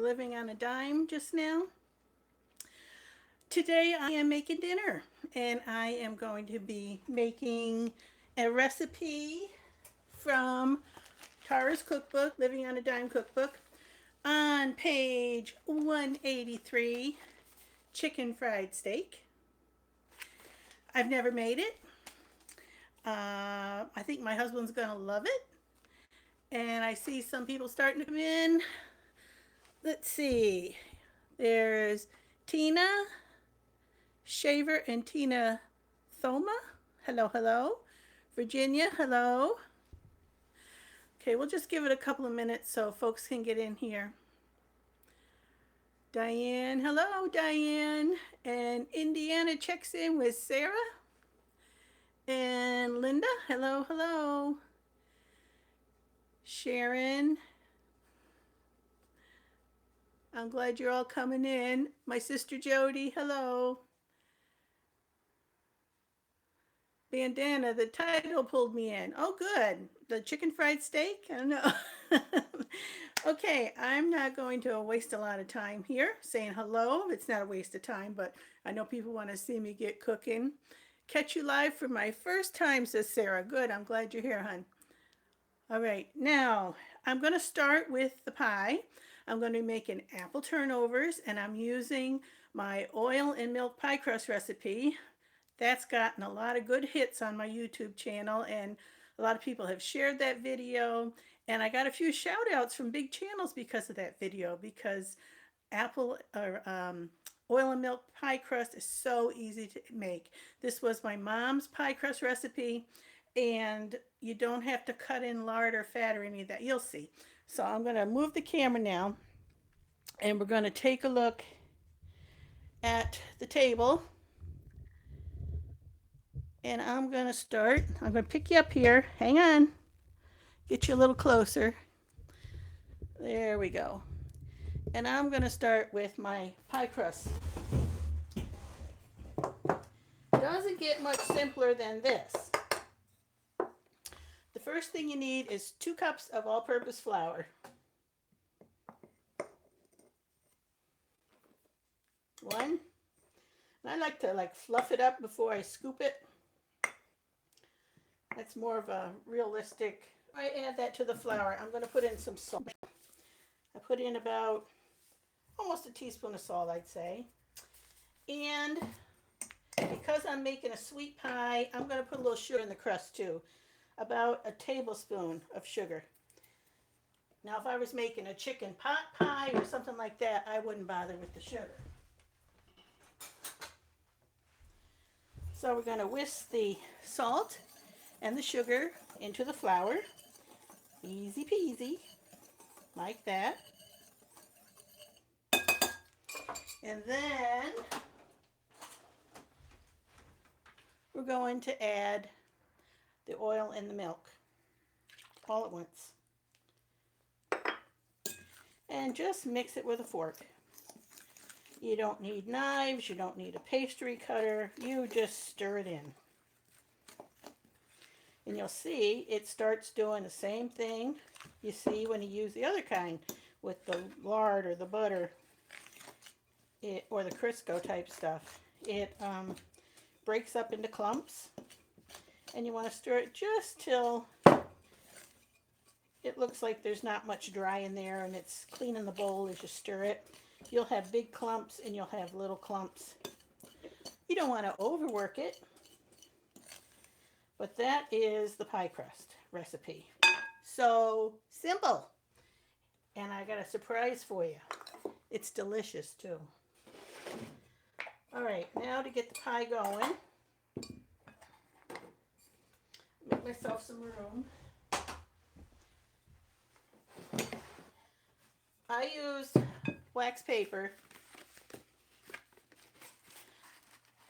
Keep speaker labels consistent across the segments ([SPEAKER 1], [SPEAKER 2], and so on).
[SPEAKER 1] living on a dime just now. Today I am making dinner and I am going to be making a recipe from Tara's cookbook, Living on a Dime cookbook. On page 183, chicken fried steak. I've never made it. I think my husband's going to love it. And I see some people starting to come in. Let's see. There's Tina Shaver and Tina Thoma. Hello, hello. Virginia, hello. Okay, we'll just give it a couple of minutes so folks can get in here. Diane, hello, Diane. And Indiana checks in with Sarah. And Linda, hello, hello. Sharon, I'm glad you're all coming in. My sister Jody, hello. Bandana, the title pulled me in. Oh, good. The chicken fried steak? I don't know. Okay, I'm not going to waste a lot of time here saying hello. It's not a waste of time, but I know people want to see me get cooking. Catch you live for my first time, says Sarah. Good, I'm glad you're here, hon. All right, now I'm going to start with the pie. I'm going to be making apple turnovers, and I'm using my oil and milk pie crust recipe. That's gotten a lot of good hits on my YouTube channel, and a lot of people have shared that video. And I got a few shout outs from big channels because of that video, because apple or oil and milk pie crust is so easy to make. This was my mom's pie crust recipe, and you don't have to cut in lard or fat or any of that. You'll see. So I'm going to move the camera now, and we're going to take a look at the table. And I'm going to start. I'm going to pick you up here. Hang on. Get you a little closer. There we go. And I'm going to start with my pie crust. Doesn't get much simpler than this. The first thing you need is 2 cups of all-purpose flour. 1. And I like to fluff it up before I scoop it. That's more of a realistic. I add that to the flour. I'm going to put in some salt. I put in about almost a teaspoon of salt, I'd say. And because I'm making a sweet pie, I'm going to put a little sugar in the crust too. About a tablespoon of sugar. Now, if I was making a chicken pot pie or something like that, I wouldn't bother with the sugar. So we're going to whisk the salt and the sugar into the flour. Easy peasy, like that. And then we're going to add the oil and the milk all at once. And just mix it with a fork. You don't need knives, you don't need a pastry cutter, you just stir it in. And you'll see it starts doing the same thing you see when you use the other kind with the lard or the butter or the Crisco type stuff. It breaks up into clumps, and you want to stir it just till it looks like there's not much dry in there and it's clean in the bowl as you stir it. You'll have big clumps and you'll have little clumps. You don't want to overwork it. But that is the pie crust recipe. So simple. And I got a surprise for you. It's delicious too. All right, now to get the pie going, make myself some room. I use wax paper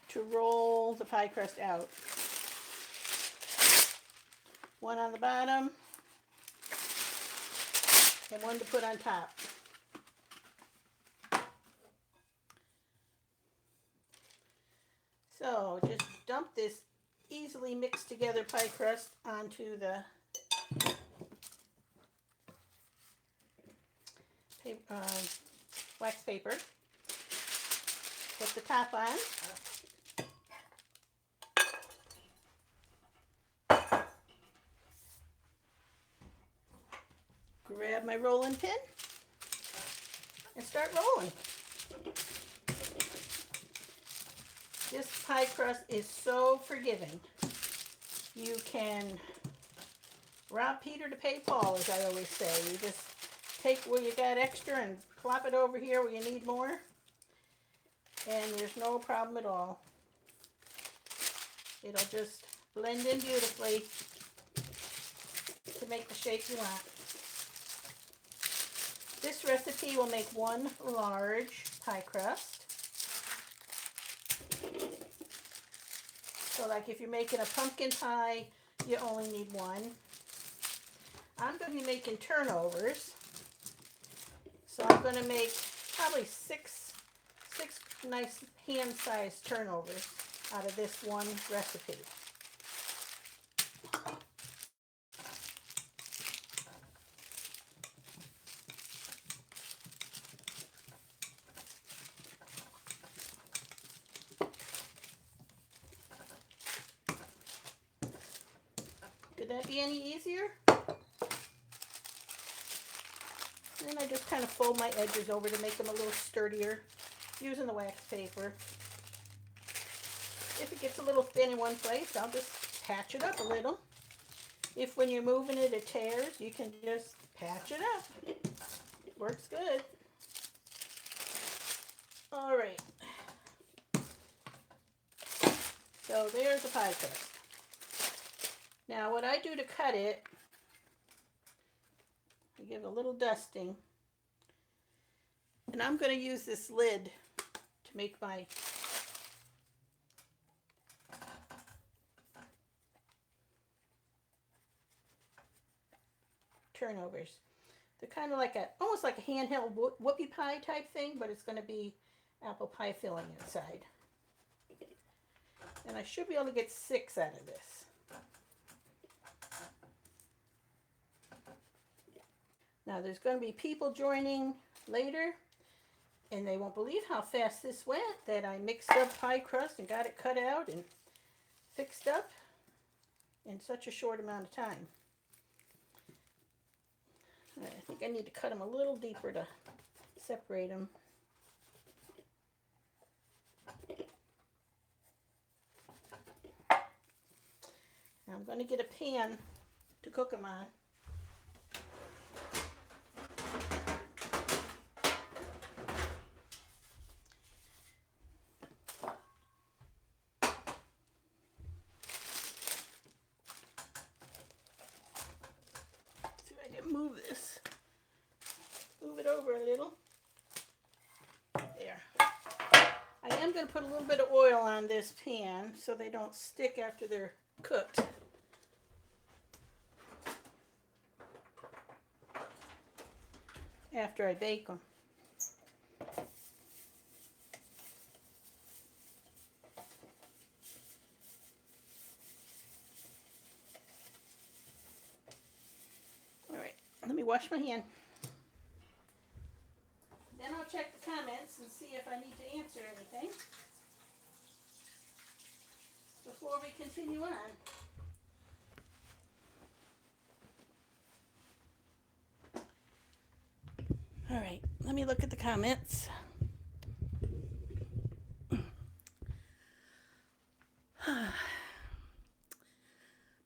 [SPEAKER 1] to roll the pie crust out. One on the bottom and one to put on top. So just dump this easily mixed together pie crust onto the wax paper. Put the top on. Grab my rolling pin and start rolling. This pie crust is so forgiving. You can rob Peter to pay Paul, as I always say. You just take where you got extra and plop it over here where you need more. And there's no problem at all. It'll just blend in beautifully to make the shape you want. This recipe will make one large pie crust. So like if you're making a pumpkin pie, you only need one. I'm going to be making turnovers. So I'm going to make probably six nice hand-sized turnovers out of this one recipe. Could that be any easier? Then I just kind of fold my edges over to make them a little sturdier using the wax paper. If it gets a little thin in one place, I'll just patch it up a little. If when you're moving it tears, you can just patch it up. It works good. All right. So there's the pie crust. Now what I do to cut it, I give it a little dusting. And I'm going to use this lid to make my turnovers. They're kind of like almost like a handheld whoopie pie type thing, but it's going to be apple pie filling inside. And I should be able to get 6 out of this. Now there's going to be people joining later, and they won't believe how fast this went, that I mixed up pie crust and got it cut out and fixed up in such a short amount of time. I think I need to cut them a little deeper to separate them. Now I'm going to get a pan to cook them on. Move this. Move it over a little. There. I am going to put a little bit of oil on this pan so they don't stick after they're cooked. After I bake them. Let me wash my hand. Then I'll check the comments and see if I need to answer anything before we continue on. All right, let me look at the comments.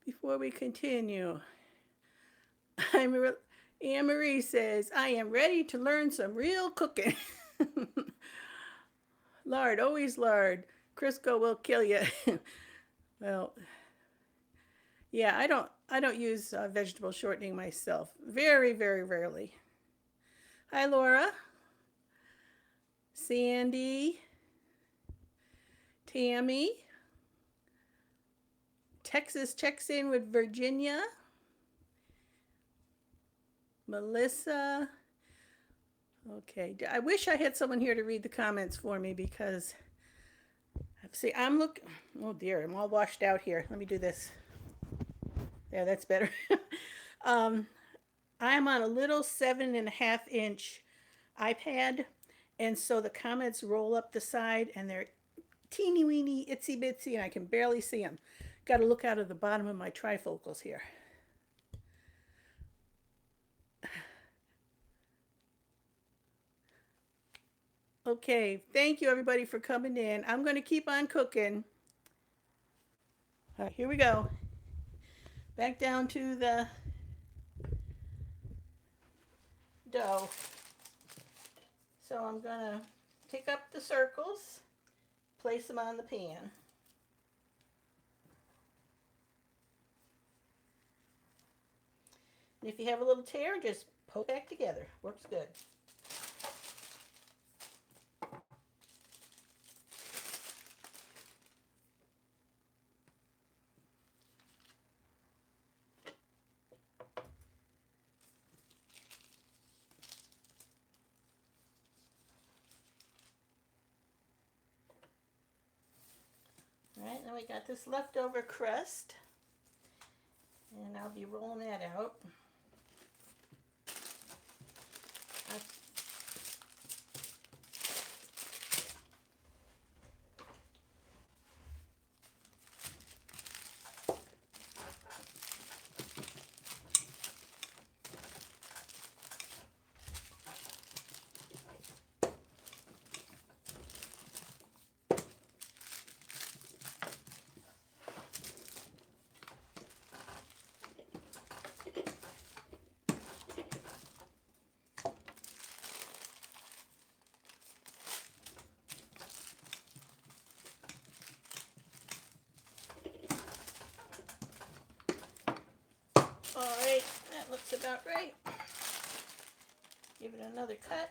[SPEAKER 1] Before we continue, Anne Marie says, I am ready to learn some real cooking. Lard, always lard. Crisco will kill you. Well, yeah, I don't use vegetable shortening myself. Very, very rarely. Hi, Laura. Sandy. Tammy. Texas checks in with Virginia. Melissa. Okay, I wish I had someone here to read the comments for me because, see, I'm looking, oh dear, I'm all washed out here. Let me do this. Yeah, that's better. I'm on a little 7.5-inch iPad, And so the comments roll up the side and they're teeny weeny, itsy bitsy, and I can barely see them. Got to look out of the bottom of my trifocals here. Okay, thank you everybody for coming in. I'm going to keep on cooking. All right, here we go. Back down to the dough. So I'm going to pick up the circles, place them on the pan. And if you have a little tear, just poke back together. Works good. All right, now we got this leftover crust, and I'll be rolling that out. All right, that looks about right. Give it another cut.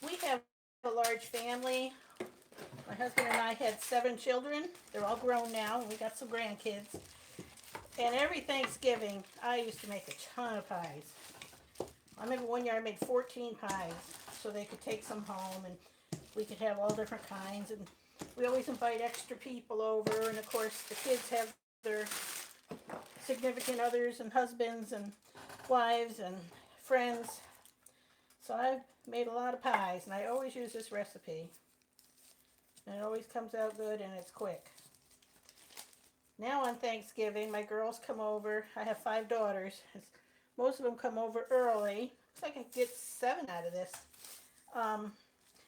[SPEAKER 1] We have a large family. My husband and I had 7 children. They're all grown now, and we got some grandkids. And every Thanksgiving, I used to make a ton of pies. I remember one year I made 14 pies so they could take some home, and we could have all different kinds. And we always invite extra people over, and of course the kids have their significant others and husbands and wives and friends. So I've made a lot of pies, and I always use this recipe. And it always comes out good, and it's quick. Now on Thanksgiving, my girls come over. I have 5 daughters. Most of them come over early. Looks like I can get 7 out of this.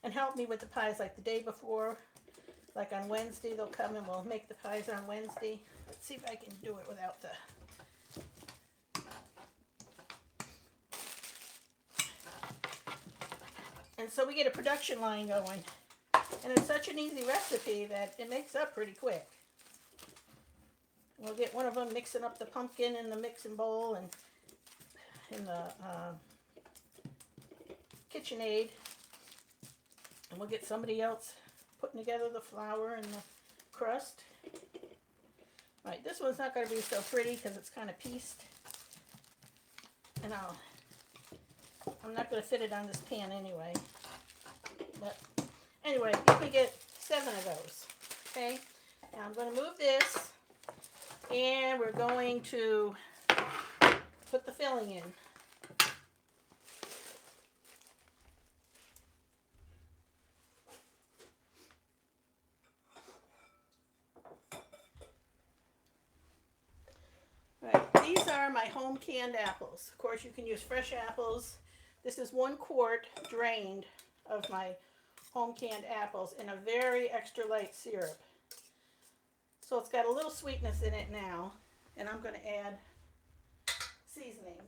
[SPEAKER 1] And help me with the pies like the day before. Like on Wednesday, they'll come and we'll make the pies on Wednesday. Let's see if I can do it without the... And so we get a production line going. And it's such an easy recipe that it makes up pretty quick. We'll get one of them mixing up the pumpkin in the mixing bowl and in the KitchenAid. And we'll get somebody else putting together the flour and the crust. All right, this one's not going to be so pretty because it's kind of pieced. And I'm not going to fit it on this pan anyway. But anyway, you can get 7 of those. Okay, now I'm going to move this, and we're going to put the filling in. Right, these are my home canned apples. Of course, you can use fresh apples. This is 1 quart drained of my home canned apples in a very extra light syrup. So it's got a little sweetness in it now, and I'm going to add seasonings.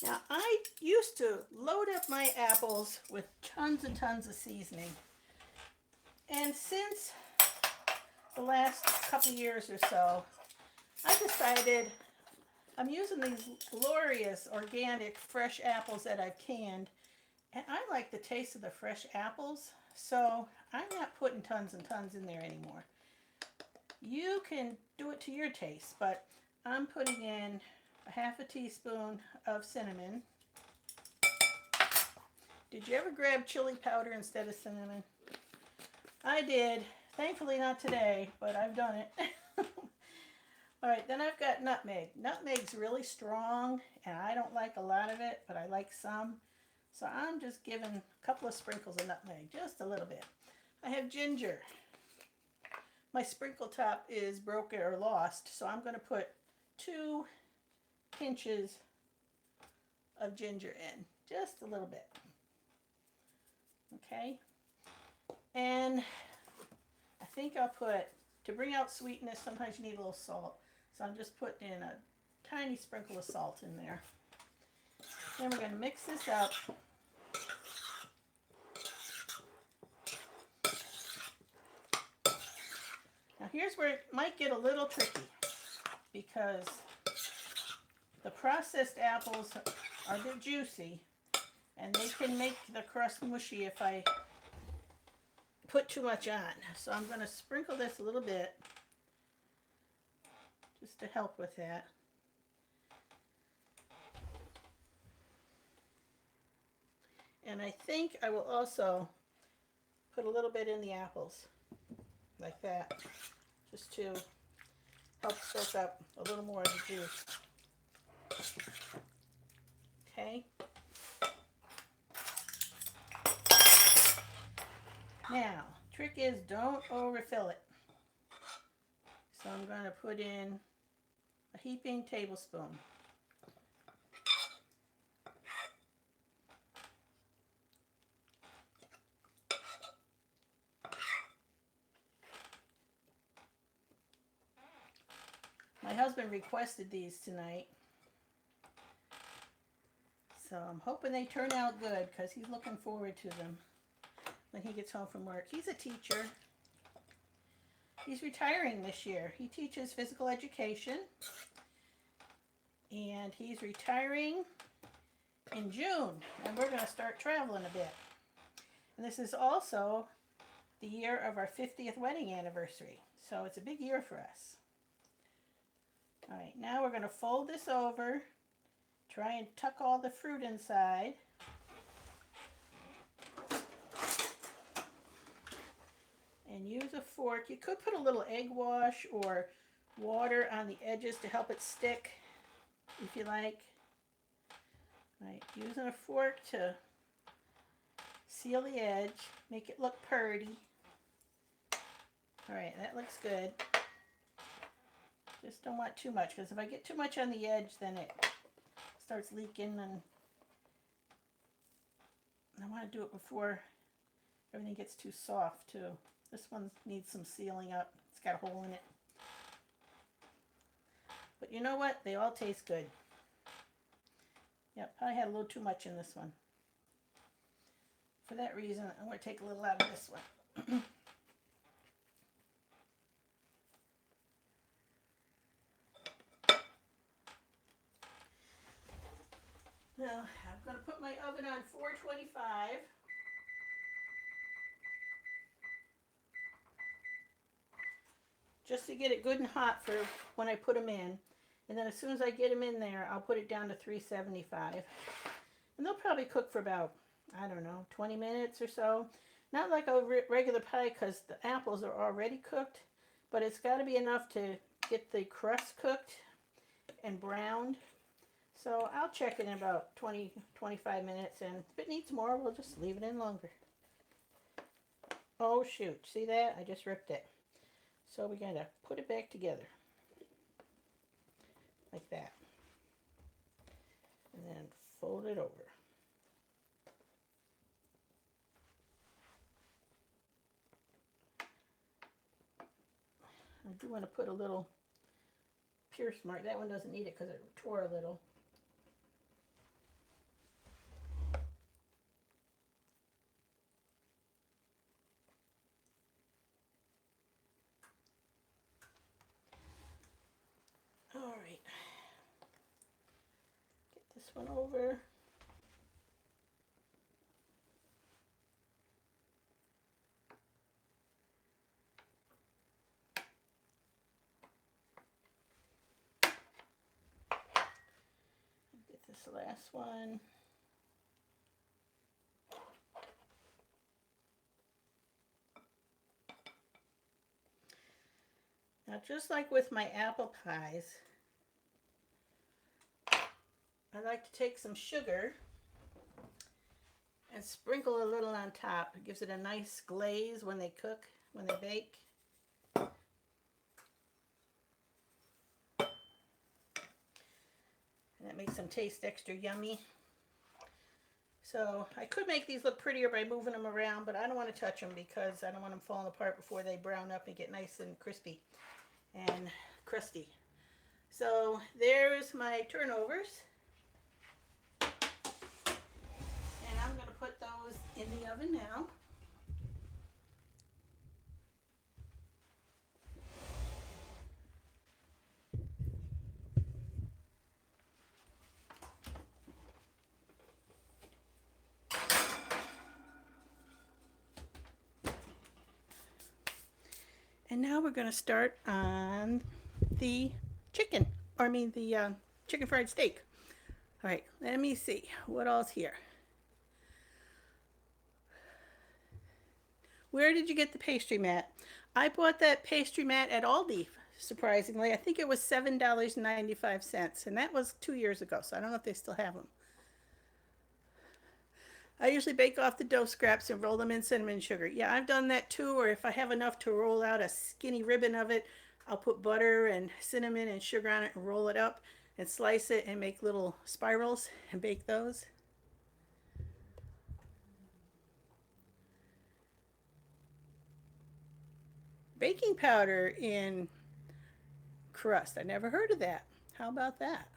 [SPEAKER 1] Now, I used to load up my apples with tons and tons of seasoning. And since the last couple years or so, I decided I'm using these glorious organic fresh apples that I've canned, and I like the taste of the fresh apples, so I'm not putting tons and tons in there anymore. You can do it to your taste, but I'm putting in a half a teaspoon of cinnamon. Did you ever grab chili powder instead of cinnamon? I did. Thankfully not today, but I've done it. All right, then I've got nutmeg. Nutmeg's really strong, and I don't like a lot of it, but I like some. So I'm just giving a couple of sprinkles of nutmeg, just a little bit. I have ginger. My sprinkle top is broken or lost, so I'm going to put 2 pinches of ginger in, just a little bit. Okay, and I think I'll put, to bring out sweetness, sometimes you need a little salt. So I'm just putting in a tiny sprinkle of salt in there. Then we're going to mix this up. Now here's where it might get a little tricky, because the processed apples are a bit juicy, and they can make the crust mushy if I put too much on. So I'm going to sprinkle this a little bit just to help with that. And I think I will also put a little bit in the apples, like that, just to help soak up a little more of the juice. Okay. Now, trick is don't overfill it. So I'm going to put in a heaping tablespoon. My husband requested these tonight, so I'm hoping they turn out good because he's looking forward to them when he gets home from work. He's a teacher. He's retiring this year. He teaches physical education, and he's retiring in June, and we're going to start traveling a bit. And this is also the year of our 50th wedding anniversary, so it's a big year for us. All right, now we're going to fold this over, try and tuck all the fruit inside. And use a fork. You could put a little egg wash or water on the edges to help it stick, if you like. All right, using a fork to seal the edge, make it look pretty. All right, that looks good. Just don't want too much, because if I get too much on the edge, then it starts leaking, and I want to do it before everything gets too soft too. This one needs some sealing up. It's got a hole in it. But you know what? They all taste good. Yep, I had a little too much in this one. For that reason, I'm going to take a little out of this one. Now, I'm going to put my oven on 425. Just to get it good and hot for when I put them in. And then as soon as I get them in there, I'll put it down to 375. And they'll probably cook for about, I don't know, 20 minutes or so. Not like a regular pie, because the apples are already cooked, but it's got to be enough to get the crust cooked and browned. So I'll check it in about 20-25 minutes, and if it needs more, we'll just leave it in longer. Oh shoot, see that? I just ripped it. So we're going to put it back together, like that, and then fold it over. I do want to put a little pierce mark. That one doesn't need it because it tore a little. this one over. Get this last one. Now, just like with my apple pies, I like to take some sugar and sprinkle a little on top. It gives it a nice glaze when they cook, when they bake. And that makes them taste extra yummy. So I could make these look prettier by moving them around, but I don't want to touch them because I don't want them falling apart before they brown up and get nice and crispy and crusty. So there's my turnovers. And I'm going to put those in the oven now. And now we're going to start on the chicken, or I mean the chicken fried steak. All right, let me see what else here. Where did you get the pastry mat? I bought that pastry mat at Aldi, surprisingly. I think it was $7.95, and that was 2 years ago, so I don't know if they still have them. I usually bake off the dough scraps and roll them in cinnamon sugar. Yeah, I've done that too, or if I have enough to roll out a skinny ribbon of it, I'll put butter and cinnamon and sugar on it and roll it up and slice it and make little spirals and bake those. Baking powder in crust. I never heard of that. How about that?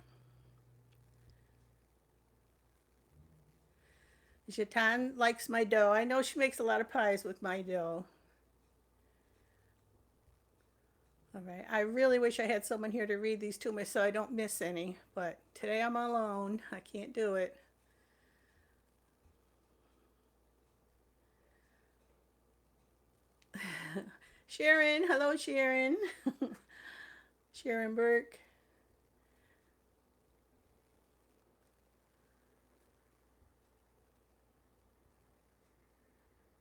[SPEAKER 1] Jatan likes my dough. I know she makes a lot of pies with my dough. All right. I really wish I had someone here to read these to me so I don't miss any. But today I'm alone. I can't do it. Sharon. Hello, Sharon. Sharon Burke.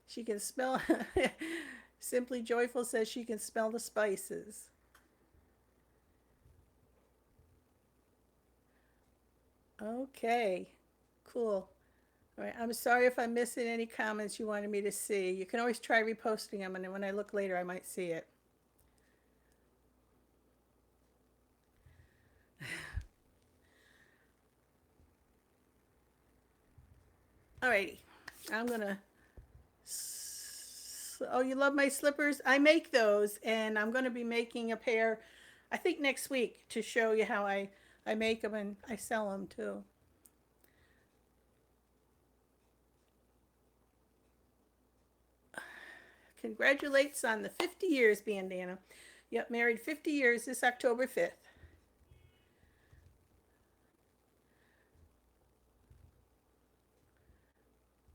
[SPEAKER 1] She can smell. Simply Joyful says she can smell the spices. Okay, cool. All right, I'm sorry if I'm missing any comments you wanted me to see. You can always try reposting them, and when I look later, I might see it. Alrighty, I'm gonna. Oh, you love my slippers? I make those, and I'm gonna be making a pair, I think next week, to show you how I make them and I sell them too. Congratulates on the 50 years, Bandana. Yep, married 50 years this October 5th.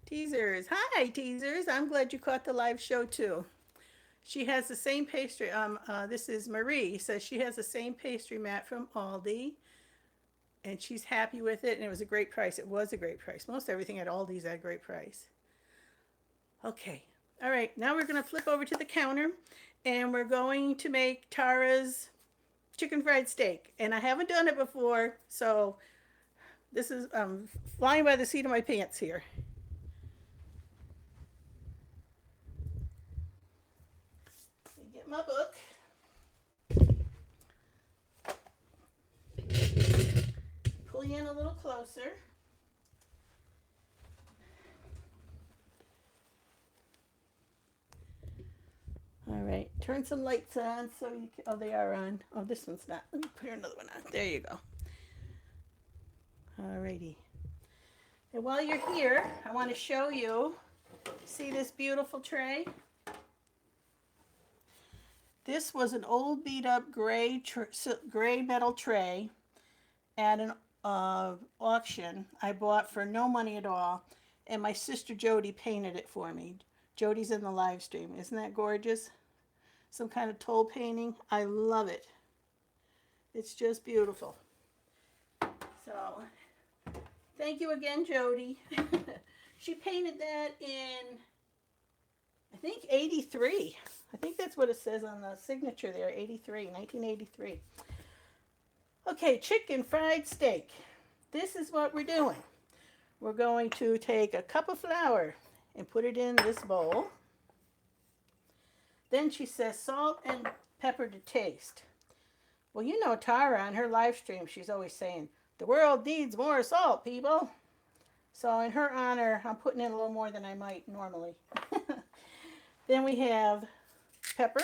[SPEAKER 1] Teasers. Hi, Teasers. I'm glad you caught the live show too. She has the same pastry. This is Marie. Says she has the same pastry mat from Aldi, and she's happy with it. And it was a great price. It was a great price. Most everything at Aldi's at a great price. Okay. All right. Now we're going to flip over to the counter, and we're going to make Tara's chicken fried steak. And I haven't done it before, so this is flying by the seat of my pants here. Get my book. Pull you in a little closer. All right, turn some lights on so you can, oh, they are on. Oh, this one's not. Let me put another one on. There you go. All righty. And while you're here, I want to show you, see this beautiful tray? This was an old beat up gray metal tray at auction I bought for no money at all, and my sister Jody painted it for me. Jody's in the live stream. Isn't that gorgeous? Some kind of toll painting. I love it. It's just beautiful. So, thank you again, Jody. She painted that in, I think, 83. I think that's what it says on the signature there, 83, 1983. Okay, chicken fried steak. This is what we're doing. We're going to take a cup of flour and put it in this bowl. Then she says salt and pepper to taste. Well, you know Tara on her live stream, she's always saying, the world needs more salt, people. So in her honor, I'm putting in a little more than I might normally. Then we have pepper.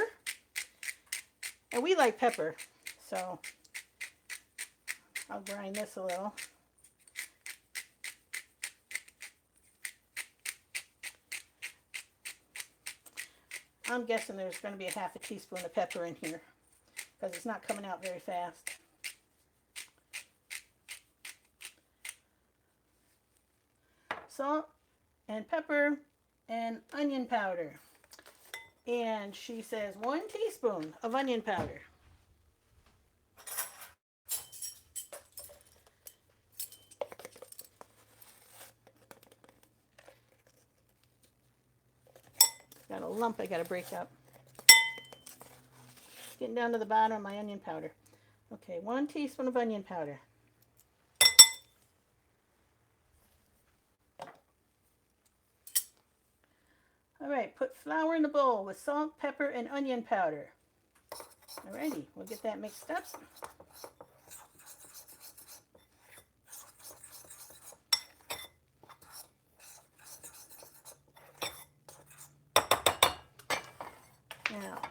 [SPEAKER 1] And we like pepper, so I'll grind this a little. I'm guessing there's going to be a half a teaspoon of pepper in here because it's not coming out very fast. Salt and pepper and onion powder. And she says 1 teaspoon of onion powder. Got a lump I got to break up. Getting down to the bottom of my onion powder. Okay, 1 teaspoon of onion powder. All right, put flour in the bowl with salt, pepper, and onion powder. Alrighty, we'll get that mixed up. Now,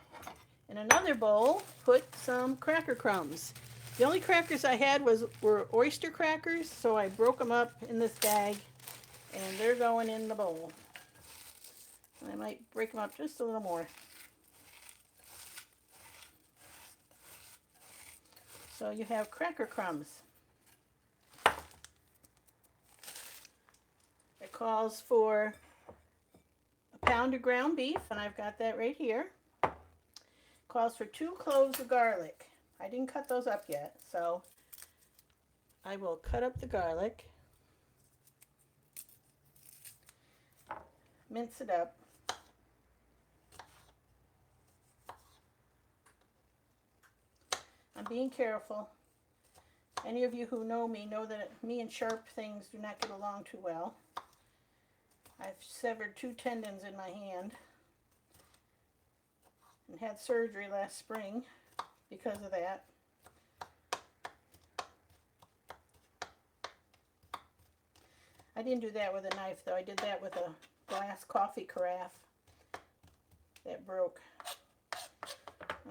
[SPEAKER 1] in another bowl, put some cracker crumbs. The only crackers I had were oyster crackers, so I broke them up in this bag, and they're going in the bowl. I might break them up just a little more. So you have cracker crumbs. It calls for a pound of ground beef, and I've got that right here. It calls for 2 cloves of garlic. I didn't cut those up yet, so I will cut up the garlic, mince it up. I'm being careful. Any of you who know me know that me and sharp things do not get along too well. I've severed 2 tendons in my hand and had surgery last spring because of that. I didn't do that with a knife though. I did that with a glass coffee carafe that broke.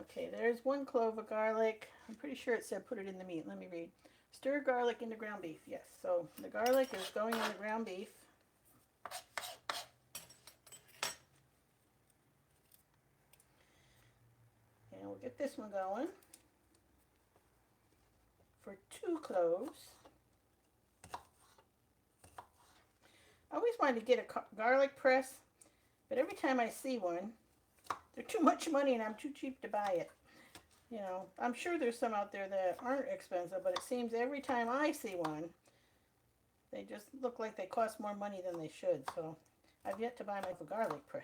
[SPEAKER 1] Okay, there's 1 clove of garlic. I'm pretty sure it said put it in the meat. Let me read. Stir garlic into ground beef. Yes, so the garlic is going in the ground beef. And we'll get this one going for 2 cloves. I always wanted to get a garlic press, but every time I see one, they're too much money and I'm too cheap to buy it. You know, I'm sure there's some out there that aren't expensive, but it seems every time I see one, they just look like they cost more money than they should. So I've yet to buy my garlic press.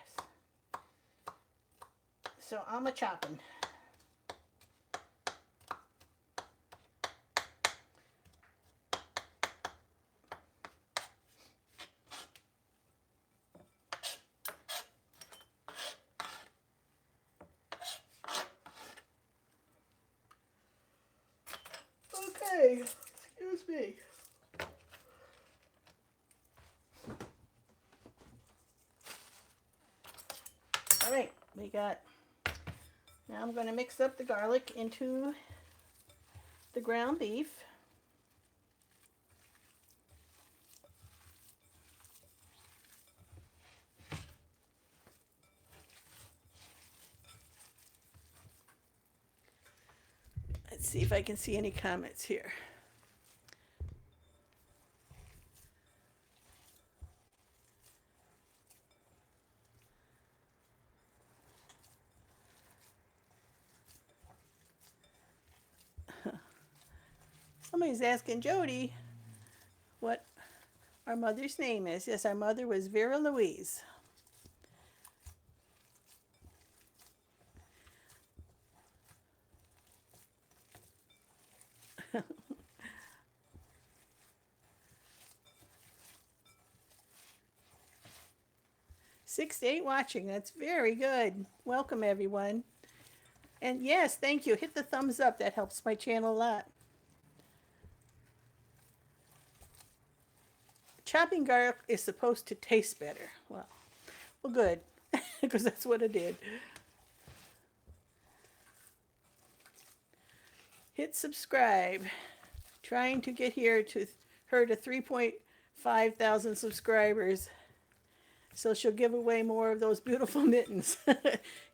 [SPEAKER 1] So I'm a chopping. Okay, excuse me. All right, we got, now I'm going to mix up the garlic into the ground beef. Let's see if I can see any comments here. Somebody's asking Jody what our mother's name is. Yes, our mother was Vera Louise. Six to eight watching. That's very good. Welcome, everyone. And yes, thank you. Hit the thumbs up. That helps my channel a lot. Chopping garlic is supposed to taste better. Well good, because that's what it did. Hit subscribe. Trying to get her to 3.5 thousand subscribers. So she'll give away more of those beautiful mittens.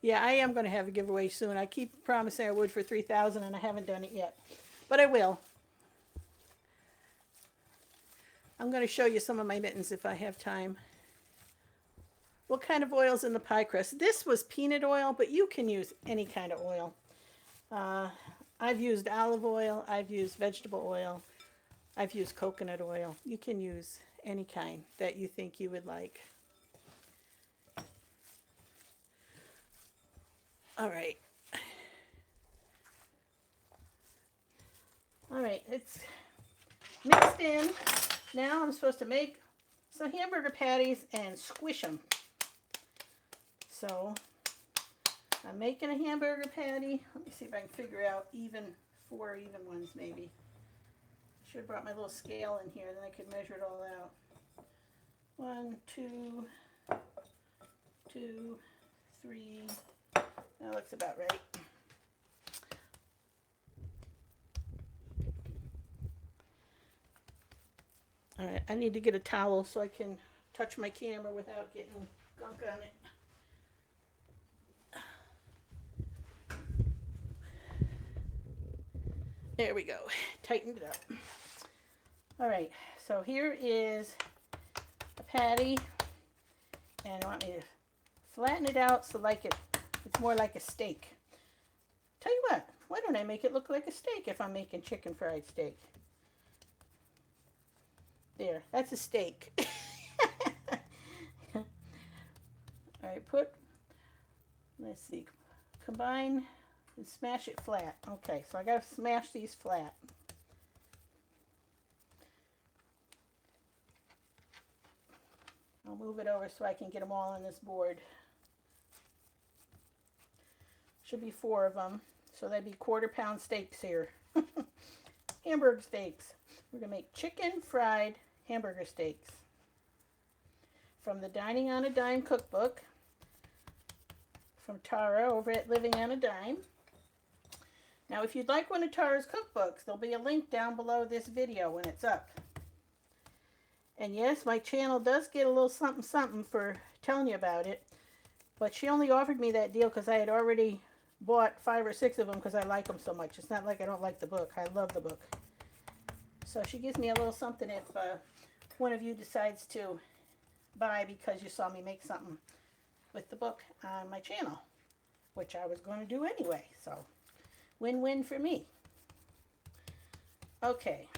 [SPEAKER 1] Yeah, I am going to have a giveaway soon. I keep promising I would for 3,000 and I haven't done it yet. But I will. I'm going to show you some of my mittens if I have time. What kind of oil's in the pie crust? This was peanut oil, but you can use any kind of oil. I've used olive oil. I've used vegetable oil. I've used coconut oil. You can use any kind that you think you would like. All right. All right, it's mixed in. Now I'm supposed to make some hamburger patties and squish them. So I'm making a hamburger patty. Let me see if I can figure out four even ones maybe. Should have brought my little scale in here, then I could measure it all out. 1, 2, 2, 3. That looks about right. All right, I need to get a towel so I can touch my camera without getting gunk on it. There we go. Tightened it up. All right, so here is a patty, and I want me to flatten it out so it's more like a steak. Tell you what, why don't I make it look like a steak if I'm making chicken fried steak? There, that's a steak. All right, let's see, combine and smash it flat. Okay, so I gotta smash these flat. I'll move it over so I can get them all on this board. Should be 4 of them, so that'd be 1/4 pound steaks here. Hamburger steaks. We're gonna make chicken fried hamburger steaks from the Dining on a Dime cookbook from Tara over at Living on a Dime. Now, if you'd like one of Tara's cookbooks, there'll be a link down below this video when it's up. And yes, my channel does get a little something something for telling you about it, but she only offered me that deal because I had already bought 5 or 6 of them because I like them so much. It's not like I don't like the book. I love the book. So she gives me a little something if one of you decides to buy because you saw me make something with the book on my channel, which I was going to do anyway. So win-win for me. Okay,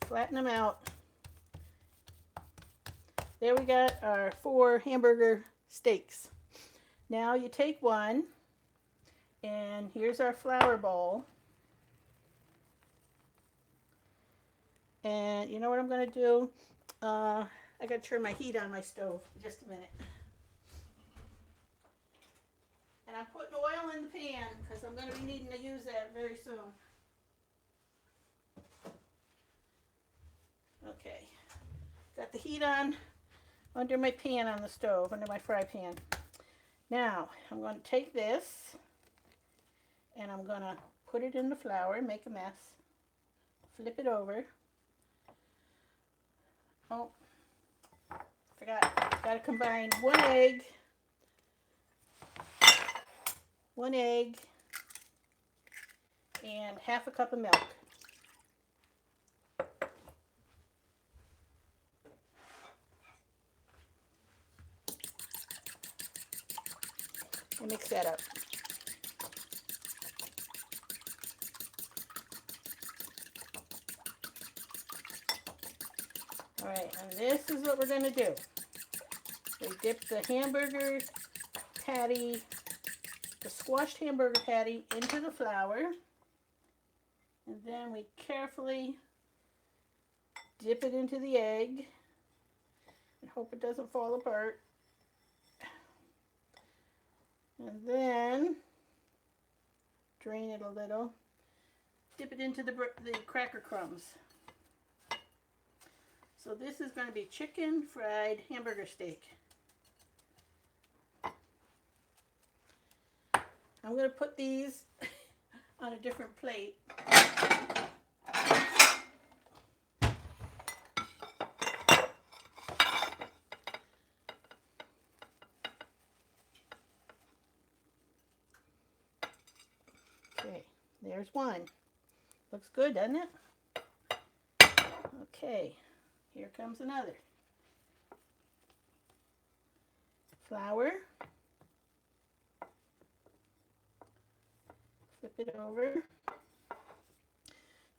[SPEAKER 1] flatten them out. There we got our 4 hamburger steaks. Now you take one, and here's our flour bowl. And you know what I'm going to do? I got to turn my heat on my stove. Just a minute. And I'm putting oil in the pan because I'm going to be needing to use that very soon. Okay. Got the heat on under my pan on the stove, under my fry pan. Now, I'm going to take this and I'm going to put it in the flour and make a mess. Flip it over. Oh, forgot. Got to combine 1 egg, 1 egg, and 1/2 cup of milk. And mix that up. All right, and this is what we're going to do. We dip the hamburger patty, the squashed hamburger patty, into the flour. And then we carefully dip it into the egg and hope it doesn't fall apart. And then drain it a little. Dip it into the cracker crumbs. So this is going to be chicken fried hamburger steak. I'm going to put these on a different plate. Okay, there's one. Looks good, doesn't it? Okay, here comes another. Flour. Flip it over.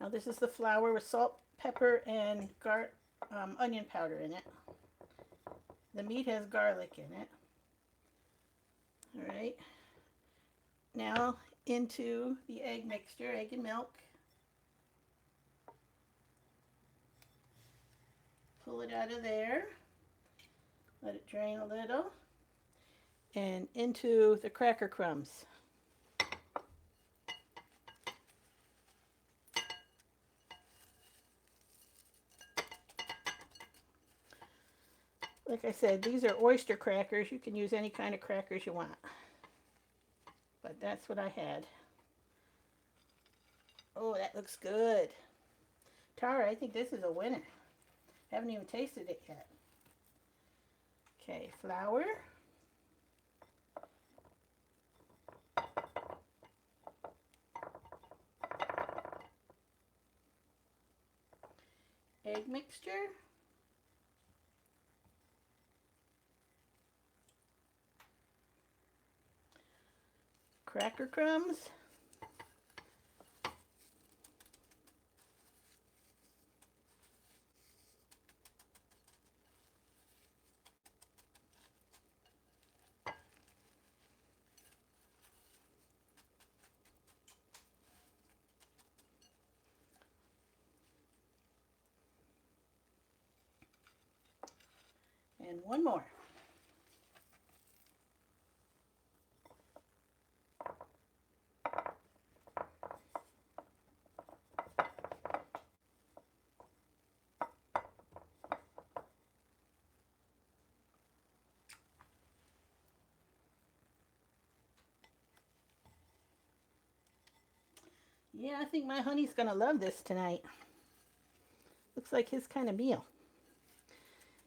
[SPEAKER 1] Now this is the flour with salt, pepper, and onion powder in it. The meat has garlic in it. All right. Now into the egg mixture, egg and milk. Pull it out of there. Let it drain a little. And into the cracker crumbs. Like I said, these are oyster crackers. You can use any kind of crackers you want. But that's what I had. Oh, that looks good. Tara, I think this is a winner. Haven't even tasted it yet. Okay, flour. Egg mixture. Cracker crumbs. And one more. Yeah, I think my honey's gonna love this tonight. Looks like his kind of meal.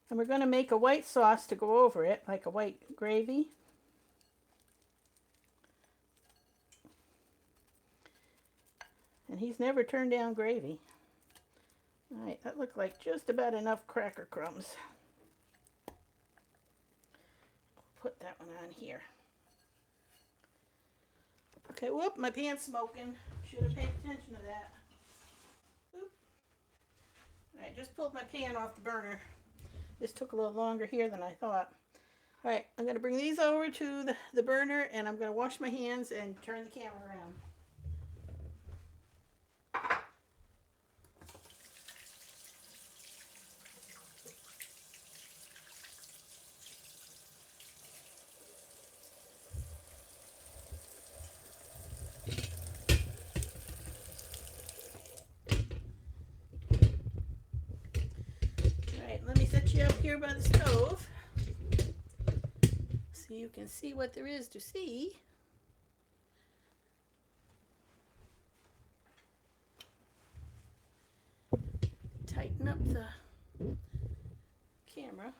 [SPEAKER 1] And we're gonna make a white sauce to go over it, like a white gravy. And he's never turned down gravy. All right, that looked like just about enough cracker crumbs. Put that one on here. Okay, whoop, my pan's smoking. Should have paid attention to that. Oop. All right, just pulled my pan off the burner. This took a little longer here than I thought. All right, I'm going to bring these over to the burner, and I'm going to wash my hands and turn the camera around. All right, let me set you up here by the stove so you can see what there is to see. Tighten up the camera.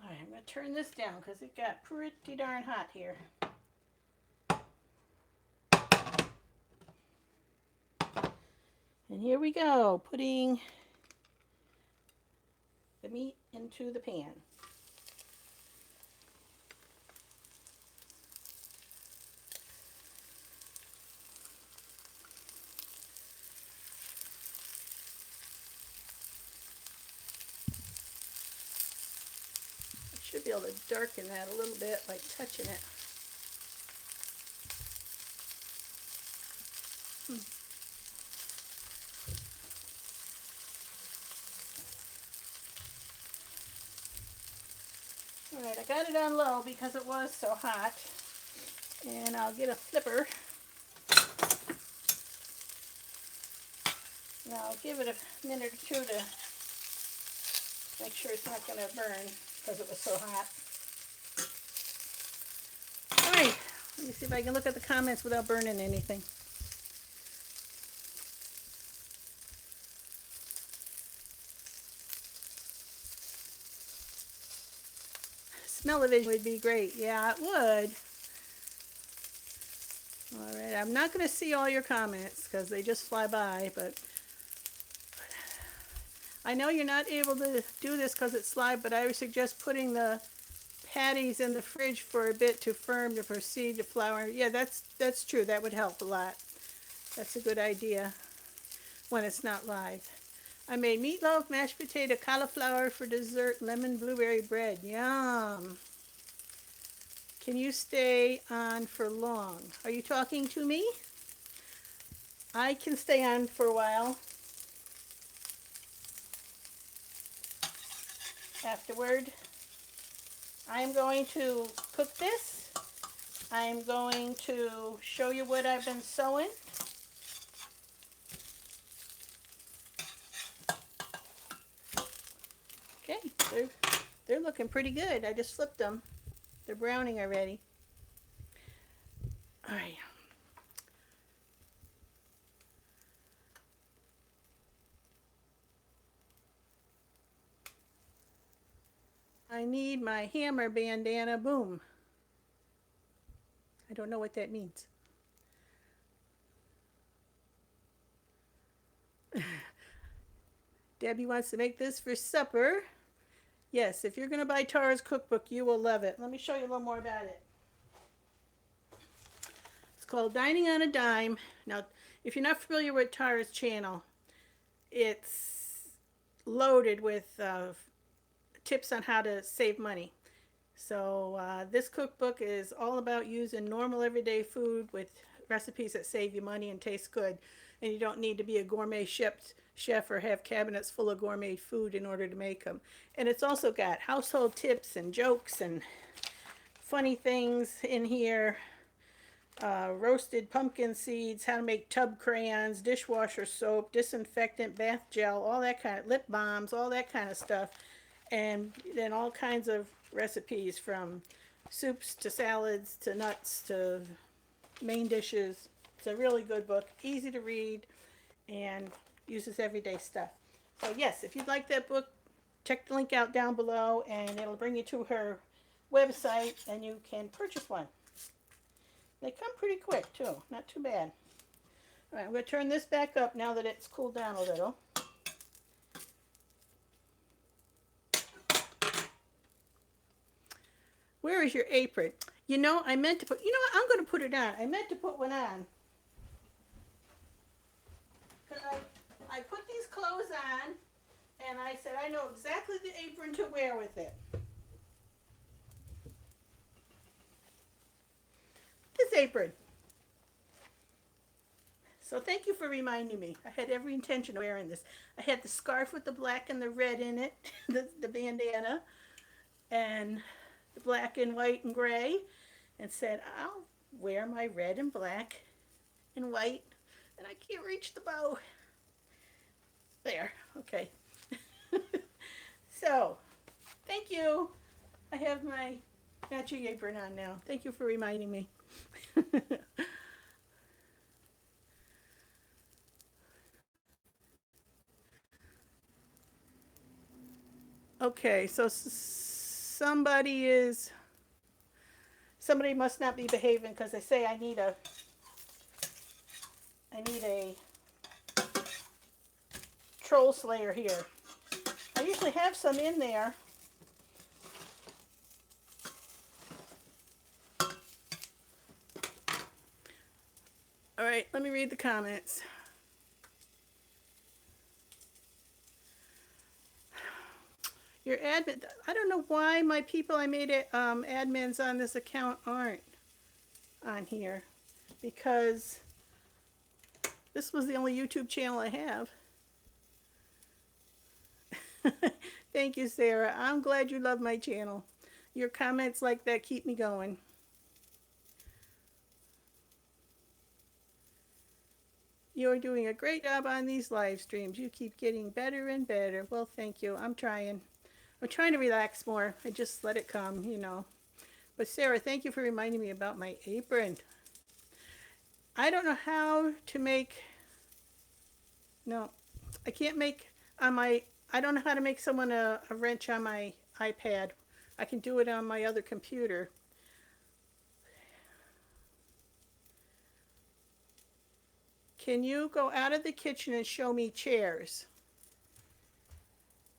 [SPEAKER 1] All right, I'm going to turn this down because it got pretty darn hot here. And here we go, putting the meat into the pan. be able to darken that a little bit by touching it. Alright, I got it on low because it was so hot. And I'll get a flipper. And I'll give it a minute or two to make sure it's not going to burn because it was so hot. Alright, let me see if I can look at the comments without burning anything. Smell-o-vision would be great. Yeah, it would. Alright, I'm not going to see all your comments because they just fly by, but I know you're not able to do this because it's live, but I would suggest putting the patties in the fridge for a bit to firm to proceed to flour. Yeah, that's true. That would help a lot. That's a good idea when it's not live. I made meatloaf, mashed potato, cauliflower for dessert, lemon blueberry bread. Yum. Can you stay on for long? Are you talking to me? I can stay on for a while. Afterward, I'm going to cook this. I'm going to show you what I've been sewing. Okay, they're looking pretty good. I just flipped them. They're browning already. All right. I need my hammer bandana. Boom. I don't know what that means. Debbie wants to make this for supper. Yes, if you're going to buy Tara's cookbook, you will love it. Let me show you a little more about it. It's called Dining on a Dime. Now, if you're not familiar with Tara's channel, it's loaded with tips on how to save money. So this cookbook is all about using normal everyday food with recipes that save you money and taste good. And you don't need to be a gourmet chef or have cabinets full of gourmet food in order to make them. And it's also got household tips and jokes and funny things in here. Roasted pumpkin seeds, how to make tub crayons, dishwasher soap, disinfectant, bath gel, all that kind of lip balms, all that kind of stuff. And then all kinds of recipes from soups to salads to nuts to main dishes. It's a really good book, easy to read, and uses everyday stuff. So yes, if you'd like that book, check the link out down below and it'll bring you to her website and you can purchase one. They come pretty quick too, not too bad. All right, I'm going to turn this back up now that it's cooled down a little. Where is your apron? You know, I meant to put, you know what, I'm going to put it on. I meant to put one on. Because I put these clothes on, and I said I know exactly the apron to wear with it. This apron. So thank you for reminding me. I had every intention of wearing this. I had the scarf with the black and the red in it, the bandana, and the black and white and gray, and said, I'll wear my red and black and white, and I can't reach the bow. There, okay. So, thank you. I have my matching apron on now. Thank you for reminding me. Okay, so somebody must not be behaving because they say I need a troll slayer here. I usually have some in there. All right, let me read the comments. Your admin, I don't know why my people I made it admins on this account aren't on here, because this was the only YouTube channel I have. Thank you, Sarah. I'm glad you love my channel. Your comments like that keep me going. You're doing a great job on these live streams. You keep getting better and better. Well, thank you. I'm trying. I'm trying to relax more. I just let it come, you know. But Sarah, thank you for reminding me about my apron. I don't know how to make, no, I can't make on my, I don't know how to make someone a wrench on my iPad. I can do it on my other computer. Can you go out of the kitchen and show me chairs?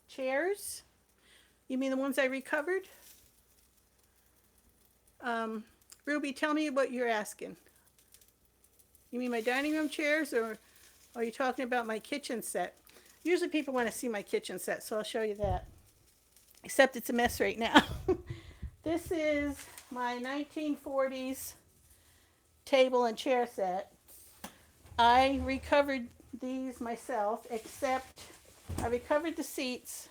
[SPEAKER 1] Chairs? You mean the ones I recovered? Um, Ruby, tell me what you're asking. You mean my dining room chairs, or are you talking about my kitchen set? Usually people want to see my kitchen set, so I'll show you that. Except it's a mess right now. This is my 1940s table and chair set. I recovered these myself, except I recovered the seats,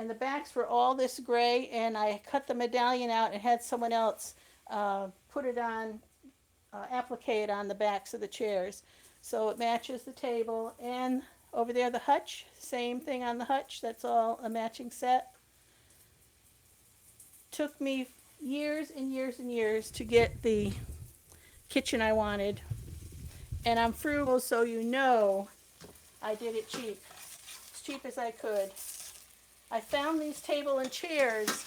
[SPEAKER 1] and the backs were all this gray, and I cut the medallion out and had someone else put it on, applique it on the backs of the chairs. So it matches the table, and over there the hutch, same thing on the hutch, that's all a matching set. Took me years and years and years to get the kitchen I wanted, and I'm frugal, so you know I did it cheap, as cheap as I could. I found these table and chairs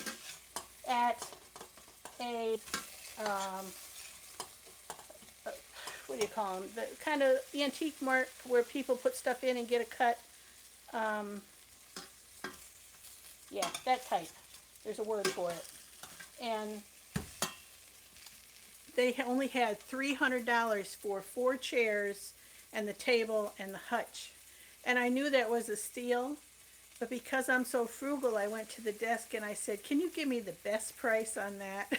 [SPEAKER 1] at a, um, what do you call them? The kind of antique mart where people put stuff in and get a cut. Um, yeah, that type. There's a word for it. And they only had $300 for 4 chairs and the table and the hutch. And I knew that was a steal, but because I'm so frugal, I went to the desk and I said, "Can you give me the best price on that?"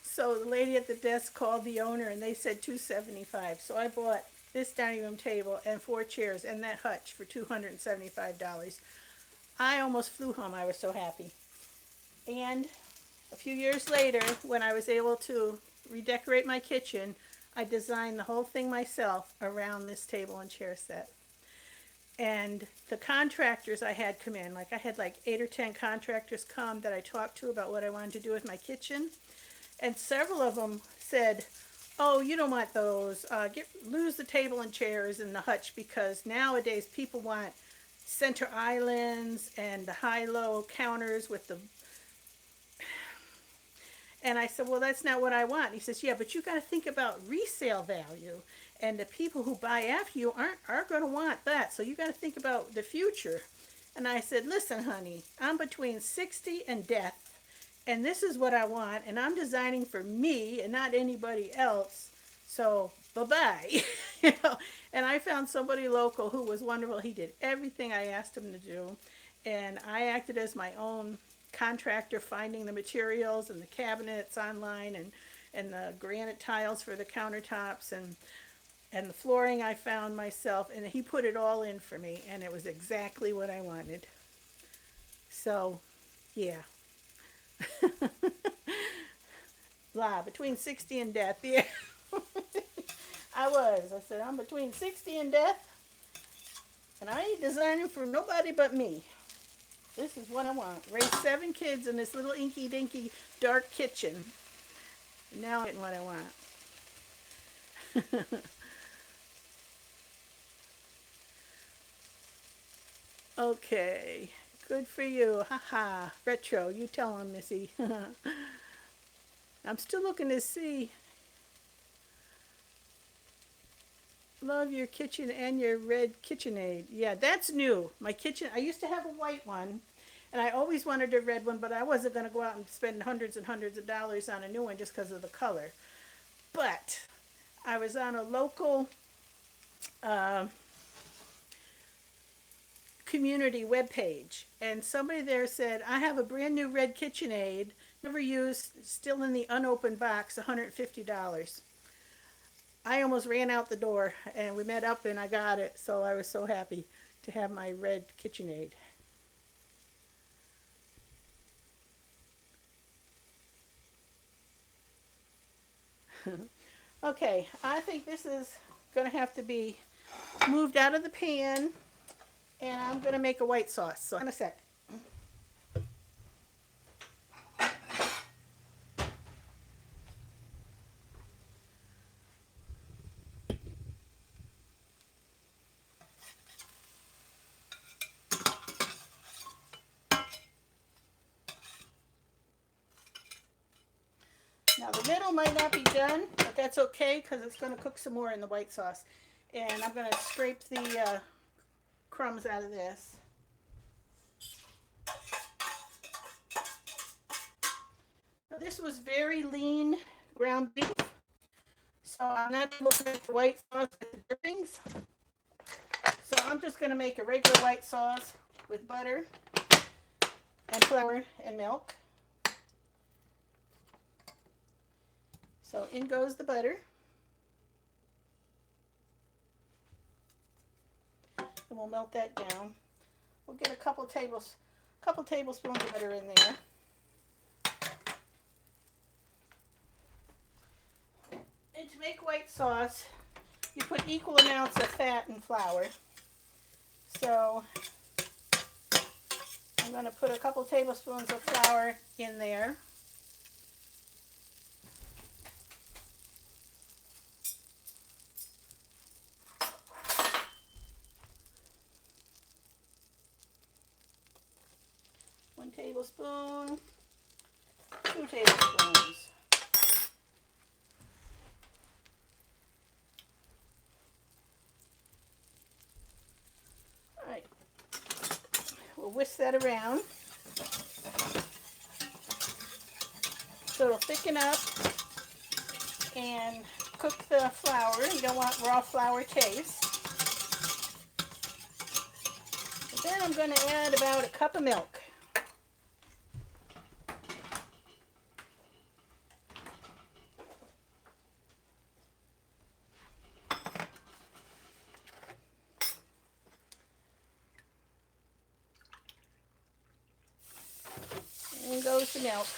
[SPEAKER 1] So the lady at the desk called the owner and they said $275. So I bought this dining room table and 4 chairs and that hutch for $275. I almost flew home. I was so happy. And a few years later, when I was able to redecorate my kitchen, I designed the whole thing myself around this table and chair set. And the contractors I had come in, like I had like 8 or 10 contractors come that I talked to about what I wanted to do with my kitchen. And several of them said, "Oh, you don't want those. Lose the table and chairs and the hutch, because nowadays people want center islands and the high-low counters with the..." And I said, "Well, that's not what I want." He says, "Yeah, but you got to think about resale value, and the people who buy after you aren't going to want that. So you got to think about the future." And I said, "Listen, honey, I'm between 60 and death, and this is what I want, and I'm designing for me and not anybody else. So bye-bye." You know. And I found somebody local who was wonderful. He did everything I asked him to do, and I acted as my own contractor, finding the materials and the cabinets online, and the granite tiles for the countertops, and the flooring I found myself, and he put it all in for me, and it was exactly what I wanted. So, yeah. Blah, between 60 and death, yeah. I said, I'm between 60 and death, and I ain't designing for nobody but me. This is what I want. Raise 7 kids in this little inky dinky dark kitchen. Now I'm getting what I want. Okay. Good for you. Haha. Retro. You tell him, Missy. I'm still looking to see. Love your kitchen and your red KitchenAid. Yeah, that's new. My kitchen, I used to have a white one, and I always wanted a red one, but I wasn't going to go out and spend hundreds and hundreds of dollars on a new one just because of the color. But I was on a local uh, community webpage, and somebody there said, I have a brand new red KitchenAid, never used, still in the unopened box, $150. I almost ran out the door, and we met up and I got it, so I was so happy to have my red KitchenAid. Okay, I think this is going to have to be moved out of the pan, and I'm going to make a white sauce. So, in a sec. Now the middle might not be done, but that's okay because it's going to cook some more in the white sauce. And I'm going to scrape the crumbs out of this. Now, this was very lean ground beef, so I'm not able to make the white sauce with the drippings. So I'm just going to make a regular white sauce with butter and flour and milk. So in goes the butter. And we'll melt that down. We'll get a couple tablespoons of butter in there. And to make white sauce, you put equal amounts of fat and flour. So I'm going to put a couple tablespoons of flour in there. One tablespoon, 2 tablespoons. All right, we'll whisk that around so it'll thicken up and cook the flour. You don't want raw flour taste. But then I'm going to add about a cup of milk. In goes the milk.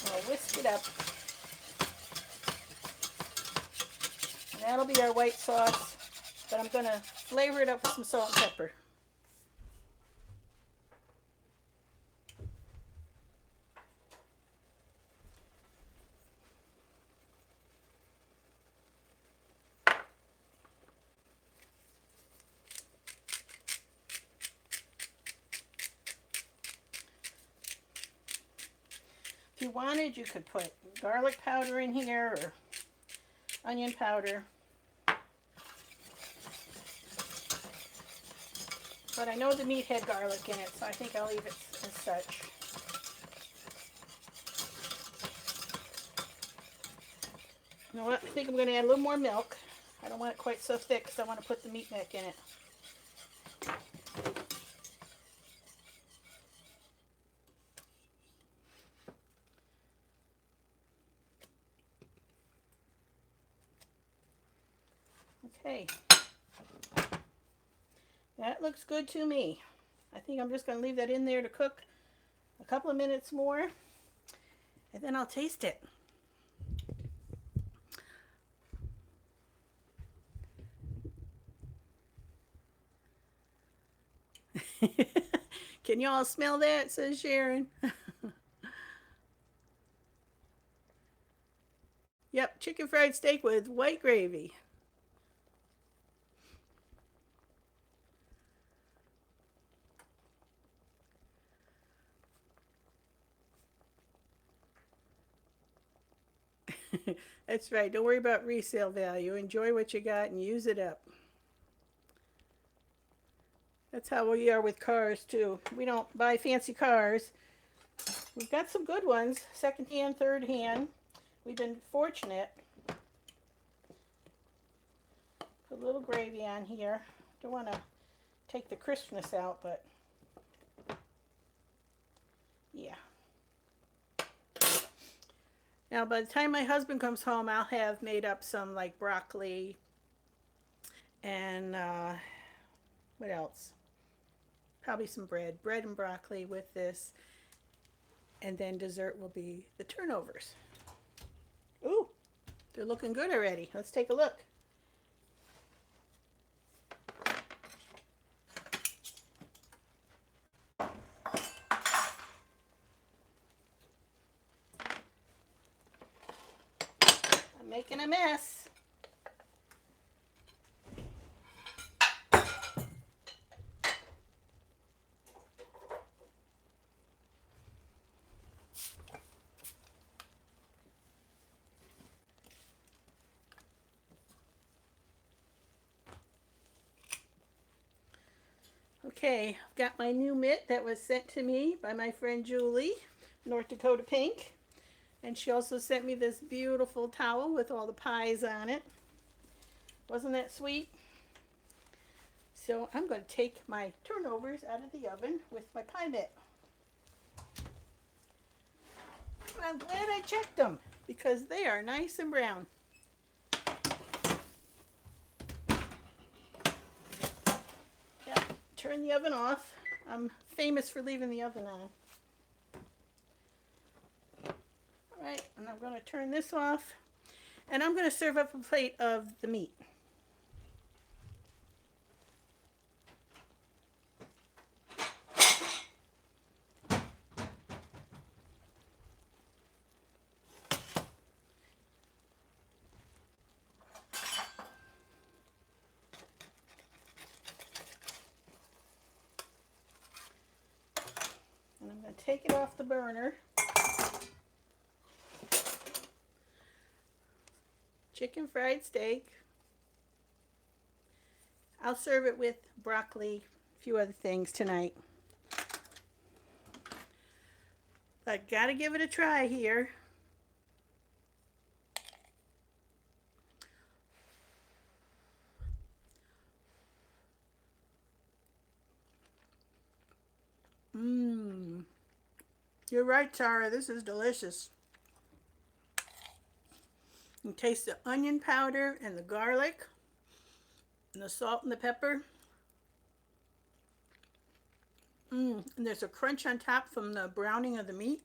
[SPEAKER 1] I'll whisk it up. And that'll be our white sauce, but I'm going to flavor it up with some salt and pepper. If you wanted, you could put garlic powder in here or onion powder. But I know the meat had garlic in it, so I think I'll leave it as such. You know what? I think I'm going to add a little more milk. I don't want it quite so thick because I want to put the meat back in it. Okay, that looks good to me. I think I'm just going to leave that in there to cook a couple of minutes more, and then I'll taste it. Can you all smell that? Says Sharon. Yep, chicken fried steak with white gravy. That's right. Don't worry about resale value. Enjoy what you got and use it up. That's how we are with cars, too. We don't buy fancy cars. We've got some good ones, second hand, third hand. We've been fortunate. Put a little gravy on here. Don't want to take the crispness out, but yeah. Now, by the time my husband comes home, I'll have made up some like broccoli and what else? Probably some bread and broccoli with this. And then dessert will be the turnovers. Ooh, they're looking good already. Let's take a look. I'm making a mess. Okay, I've got my new mitt that was sent to me by my friend Julie, North Dakota Pink. And she also sent me this beautiful towel with all the pies on it. Wasn't that sweet? So I'm going to take my turnovers out of the oven with my pie mitt. And I'm glad I checked them because they are nice and brown. Yep, turn the oven off. I'm famous for leaving the oven on. All right, and I'm going to turn this off. And I'm going to serve up a plate of the meat. And I'm going to take it off the burner. Chicken fried steak. I'll serve it with broccoli, a few other things tonight. But gotta give it a try here. Mmm. You're right, Tara. This is delicious. You taste the onion powder and the garlic and the salt and the pepper. And there's a crunch on top from the browning of the meat.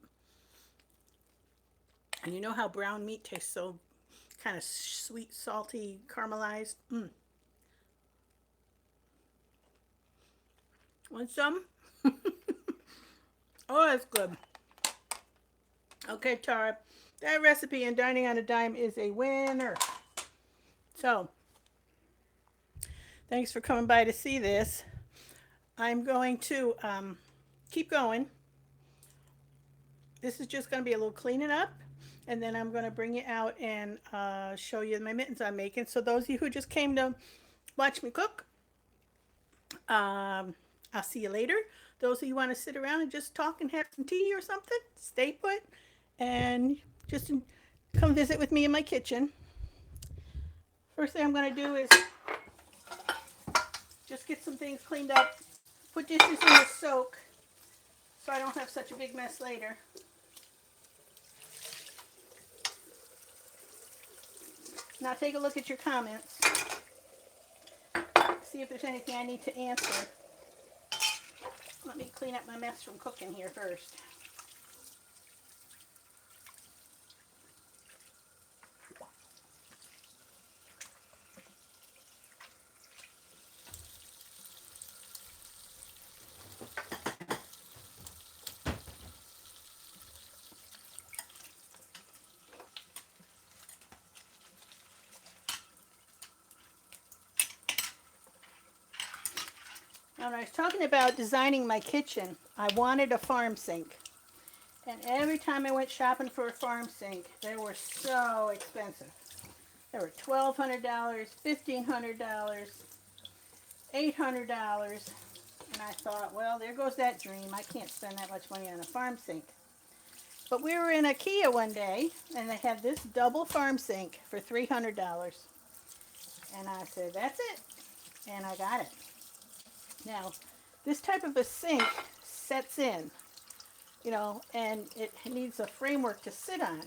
[SPEAKER 1] And you know how brown meat tastes so kind of sweet, salty, caramelized? Want some? Oh, that's good. Okay, Tara. That recipe in Dining on a Dime is a winner. So, thanks for coming by to see this. I'm going to keep going. This is just going to be a little cleaning up. And then I'm going to bring you out and show you my mittens I'm making. So those of you who just came to watch me cook, I'll see you later. Those of you who want to sit around and just talk and have some tea or something, stay put. And just come visit with me in my kitchen. First thing I'm going to do is just get some things cleaned up. Put dishes in the soak so I don't have such a big mess later. Now take a look at your comments. See if there's anything I need to answer. Let me clean up my mess from cooking here first. When I was talking about designing my kitchen, I wanted a farm sink. And every time I went shopping for a farm sink, they were so expensive. They were $1,200, $1,500, $800. And I thought, well, there goes that dream. I can't spend that much money on a farm sink. But we were in IKEA one day, and they had this double farm sink for $300. And I said, that's it. And I got it. Now, this type of a sink sets in, and it needs a framework to sit on.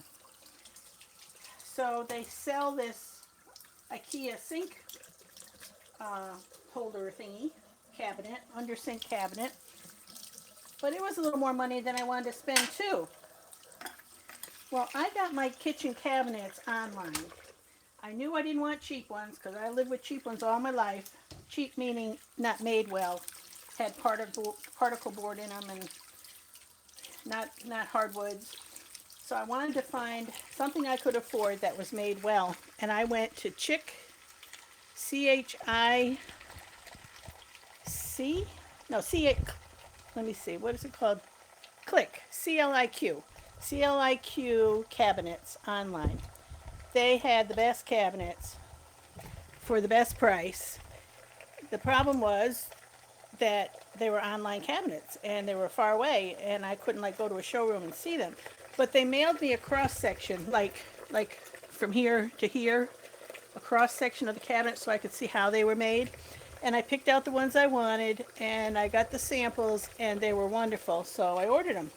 [SPEAKER 1] So they sell this IKEA sink uh, holder thingy, cabinet, under sink cabinet. But it was a little more money than I wanted to spend too. Well, I got my kitchen cabinets online. I knew I didn't want cheap ones because I lived with cheap ones all my life. Cheap meaning not made well, had particle board in them and not hardwoods. So I wanted to find something I could afford that was made well, and I went to CHIC. No, C. Let me see. What is it called? Click. CLIQ. CLIQ cabinets online. They had the best cabinets for the best price. The problem was that they were online cabinets and they were far away and I couldn't go to a showroom and see them. But they mailed me a cross section, like from here to here, a cross section of the cabinet so I could see how they were made. And I picked out the ones I wanted and I got the samples and they were wonderful. So I ordered them.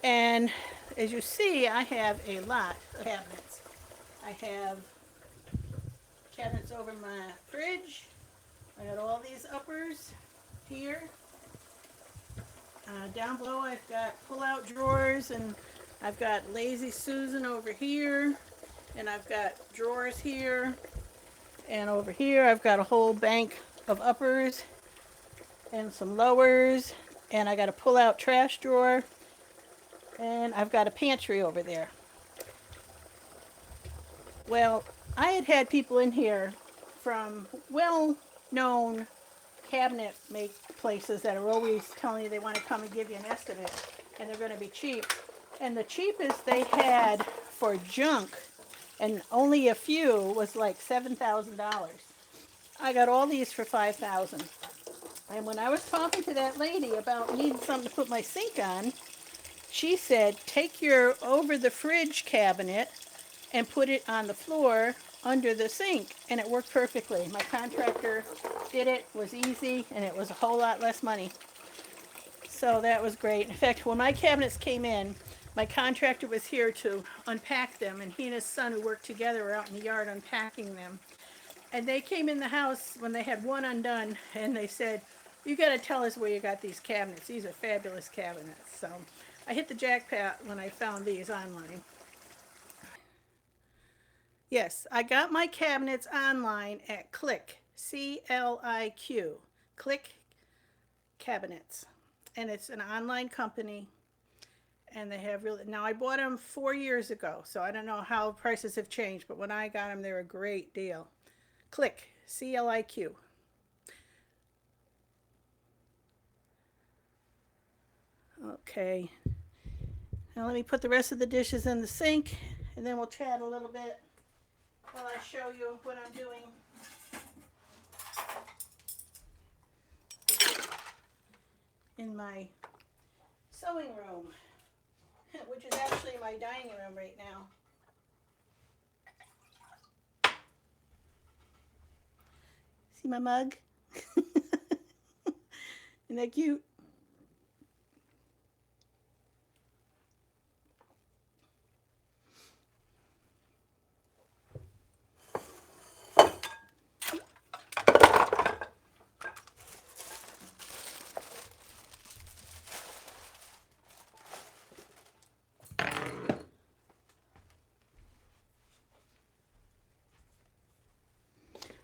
[SPEAKER 1] And as you see, I have a lot of cabinets. I have cabinets over my fridge. I got all these uppers here. Down below I've got pull-out drawers, and I've got Lazy Susan over here, and I've got drawers here, and over here I've got a whole bank of uppers and some lowers, and I got a pull-out trash drawer, and I've got a pantry over there. Well, I had people in here from well-known cabinet make places that are always telling you they want to come and give you an estimate and they're going to be cheap. And the cheapest they had for junk, and only a few, was like $7,000. I got all these for $5,000. And when I was talking to that lady about needing something to put my sink on, she said, take your over the fridge cabinet and put it on the floor under the sink, and it worked perfectly. My contractor did it, was easy, and it was a whole lot less money. So that was great. In fact, when my cabinets came in, my contractor was here to unpack them, and he and his son, who worked together, were out in the yard unpacking them. And they came in the house when they had one undone, and they said, you got to tell us where you got these cabinets. These are fabulous cabinets. So I hit the jackpot when I found these online. Yes, I got my cabinets online at Click, C-L-I-Q, Click Cabinets. And it's an online company, and they have really, now I bought them 4 years ago, so I don't know how prices have changed, but when I got them, they were a great deal. Click, C-L-I-Q. Okay. Now let me put the rest of the dishes in the sink, and then we'll chat a little bit while I show you what I'm doing. In my sewing room, which is actually my dining room right now. See my mug? Isn't that cute?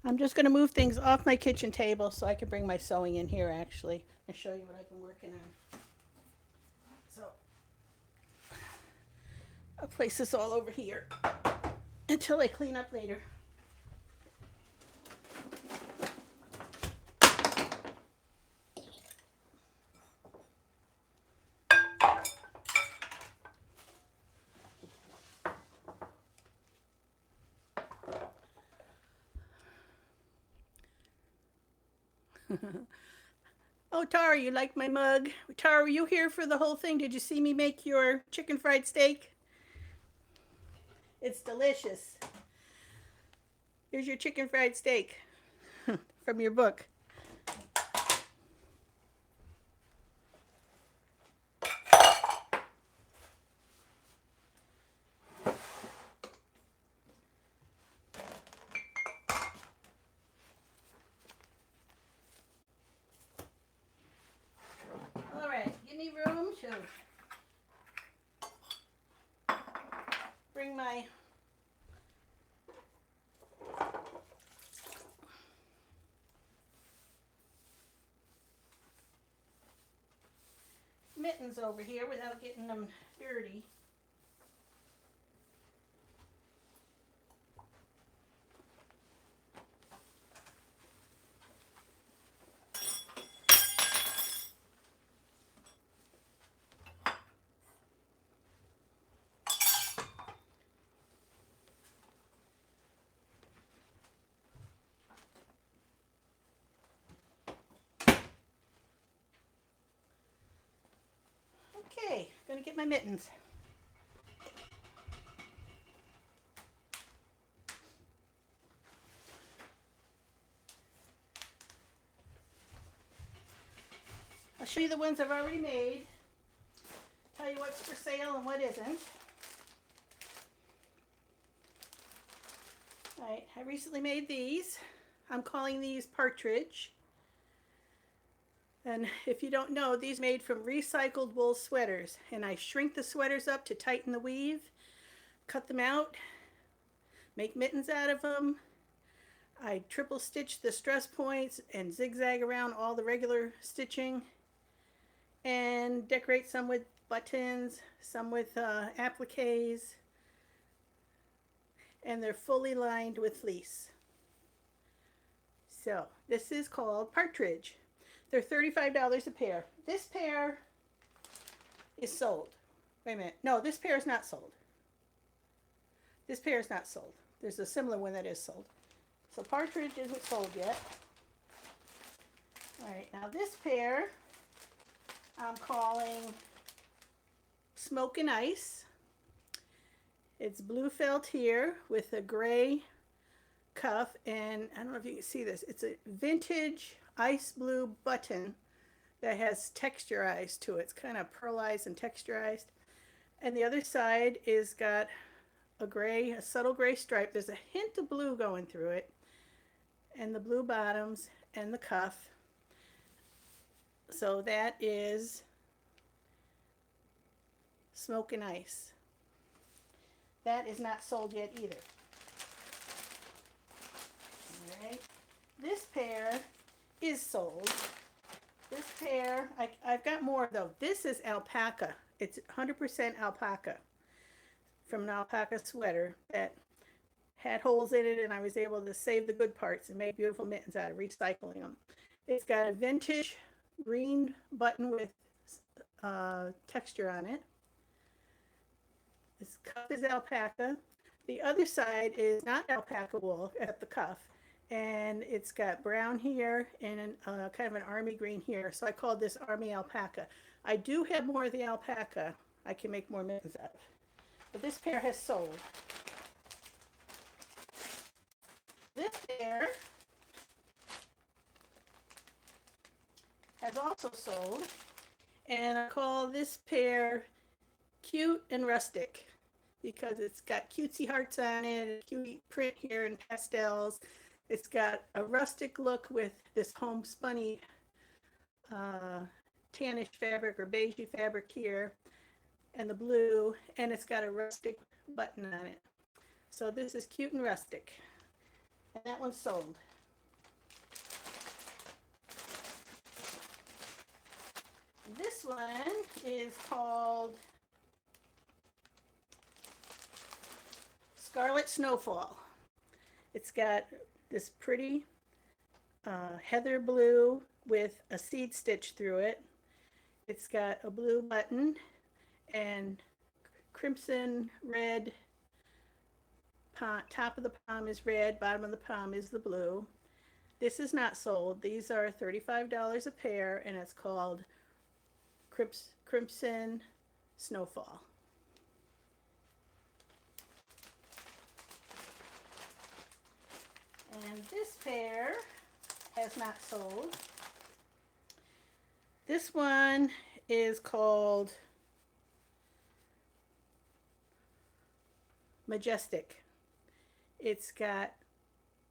[SPEAKER 1] I'm just going to move things off my kitchen table so I can bring my sewing in here actually and show you what I've been working on. So I'll place this all over here until I clean up later. Oh, Tara, you like my mug? Tara, were you here for the whole thing? Did you see me make your chicken fried steak? It's delicious. Here's your chicken fried steak from your book. to bring my mittens over here without getting them dirty. Okay, gonna get my mittens. I'll show you the ones I've already made, tell you what's for sale and what isn't. Alright, I recently made these. I'm calling these partridge. And if you don't know, these are made from recycled wool sweaters. And I shrink the sweaters up to tighten the weave, cut them out, make mittens out of them. I triple stitch the stress points and zigzag around all the regular stitching. And decorate some with buttons, some with appliques. And they're fully lined with fleece. So this is called partridge. They're $35 a pair. This pair is sold. Wait a minute. No, this pair is not sold. This pair is not sold. There's a similar one that is sold. So partridge isn't sold yet. All right, now this pair I'm calling Smoke and Ice. It's blue felt here with a gray cuff, and I don't know if you can see this. It's a vintage ice blue button that has texturized to it. It's kind of pearlized and texturized. And the other side is got a subtle gray stripe. There's a hint of blue going through it, and the blue bottoms and the cuff. So that is Smoke and Ice. That is not sold yet either. All right. This pair is sold. This pair, I've got more though. This is alpaca. It's 100% alpaca from an alpaca sweater that had holes in it, and I was able to save the good parts and make beautiful mittens out of recycling them. It's got a vintage green button with texture on it. This cuff is alpaca. The other side is not alpaca wool at the cuff, and it's got brown here and kind of an army green here. So I called this army alpaca. I do have more of the alpaca I can make more mittens out of. But this pair has sold. This pair has also sold, and I call this pair Cute and Rustic because it's got cutesy hearts on it, a cute print here in pastels. It's got a rustic look with this homespunny tannish fabric or beigey fabric here, and the blue, and it's got a rustic button on it. So this is Cute and Rustic, and that one's sold. This one is called Scarlet Snowfall. It's got this pretty heather blue with a seed stitch through it. It's got a blue button and crimson red. Top of the palm is red, bottom of the palm is the blue. This is not sold. These are $35 a pair, and it's called Crimson Snowfall. And this pair has not sold. This one is called Majestic. It's got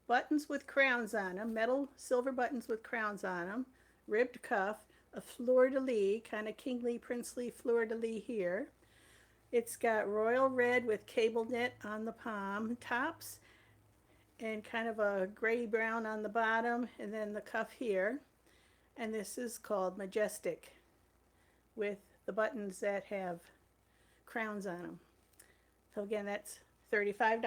[SPEAKER 1] buttons with crowns on them, metal silver buttons with crowns on them, ribbed cuff, a fleur-de-lis, kind of kingly, princely fleur-de-lis here. It's got royal red with cable knit on the palm tops and kind of a gray brown on the bottom, and then the cuff here. And this is called Majestic with the buttons that have crowns on them. So again, that's $35.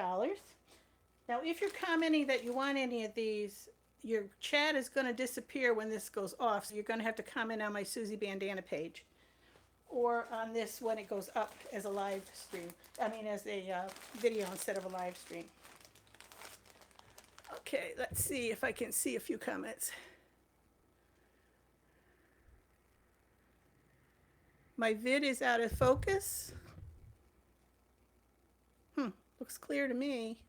[SPEAKER 1] Now, if you're commenting that you want any of these, your chat is going to disappear when this goes off, so you're going to have to comment on my Susie Bandana page or on this when it goes up as a live stream. I mean, as a video instead of a live stream. Okay, let's see if I can see a few comments. My vid is out of focus. Looks clear to me.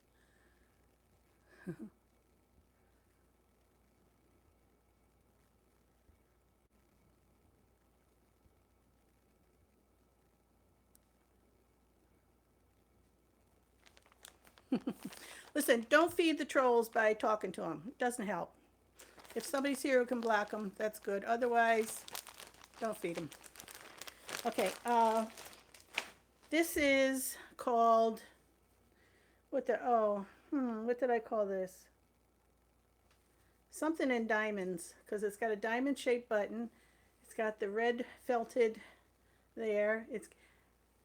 [SPEAKER 1] Listen, don't feed the trolls by talking to them. It doesn't help. If somebody's here who can block them, that's good. Otherwise, don't feed them. Okay, this is called, what did I call this? Something in diamonds, because it's got a diamond-shaped button. It's got the red felted there. It's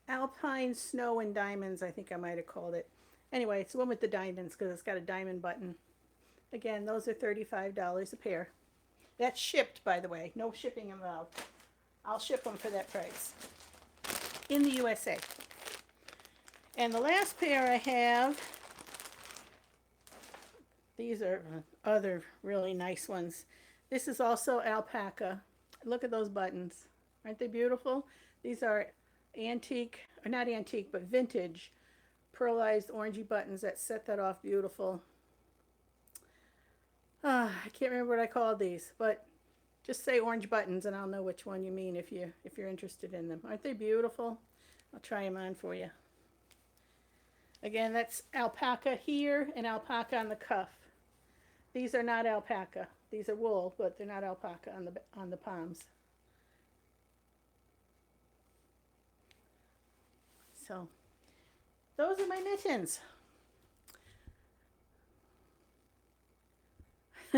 [SPEAKER 1] Alpine Snow and Diamonds, I think I might have called it. Anyway, it's the one with the diamonds because it's got a diamond button. Again, those are $35 a pair. That's shipped, by the way. No shipping involved. I'll ship them for that price in the USA. And the last pair I have, these are other really nice ones. This is also alpaca. Look at those buttons. Aren't they beautiful? These are antique, or not antique, but vintage pearlized orangey buttons that set that off beautiful. I can't remember what I called these, but just say orange buttons and I'll know which one you mean if you're interested in them. Aren't they beautiful? I'll try them on for you. Again, that's alpaca here and alpaca on the cuff. These are not alpaca. These are wool, but they're not alpaca on the palms. So those are my mittens.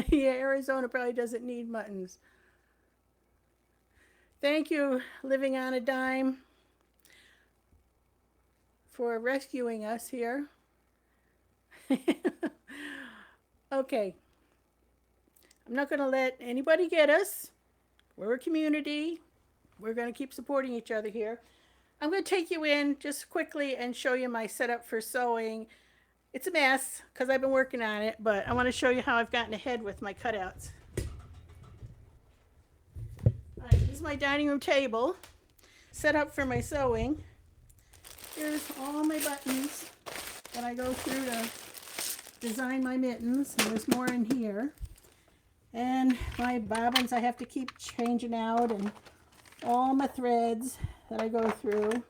[SPEAKER 1] Yeah, Arizona probably doesn't need muttons. Thank you, Living on a Dime, for rescuing us here. Okay. I'm not going to let anybody get us. We're a community. We're going to keep supporting each other here. I'm going to take you in just quickly and show you my setup for sewing. It's a mess because I've been working on it, but I want to show you how I've gotten ahead with my cutouts. All right, this is my dining room table set up for my sewing. Here's all my buttons that I go through to design my mittens. And there's more in here. And my bobbins I have to keep changing out, and all my threads that I go through.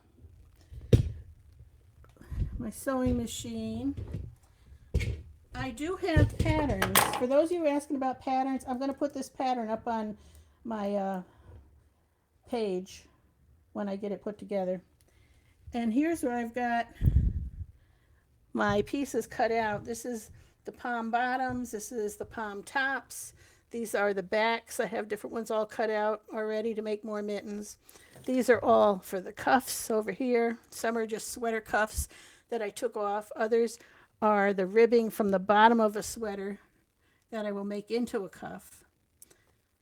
[SPEAKER 1] My sewing machine. I do have patterns. For those of you asking about patterns, I'm going to put this pattern up on my page when I get it put together. And here's where I've got my pieces cut out. This is the palm bottoms. This is the palm tops. These are the backs. I have different ones all cut out already to make more mittens. These are all for the cuffs over here. Some are just sweater cuffs that I took off. Others are the ribbing from the bottom of a sweater that I will make into a cuff.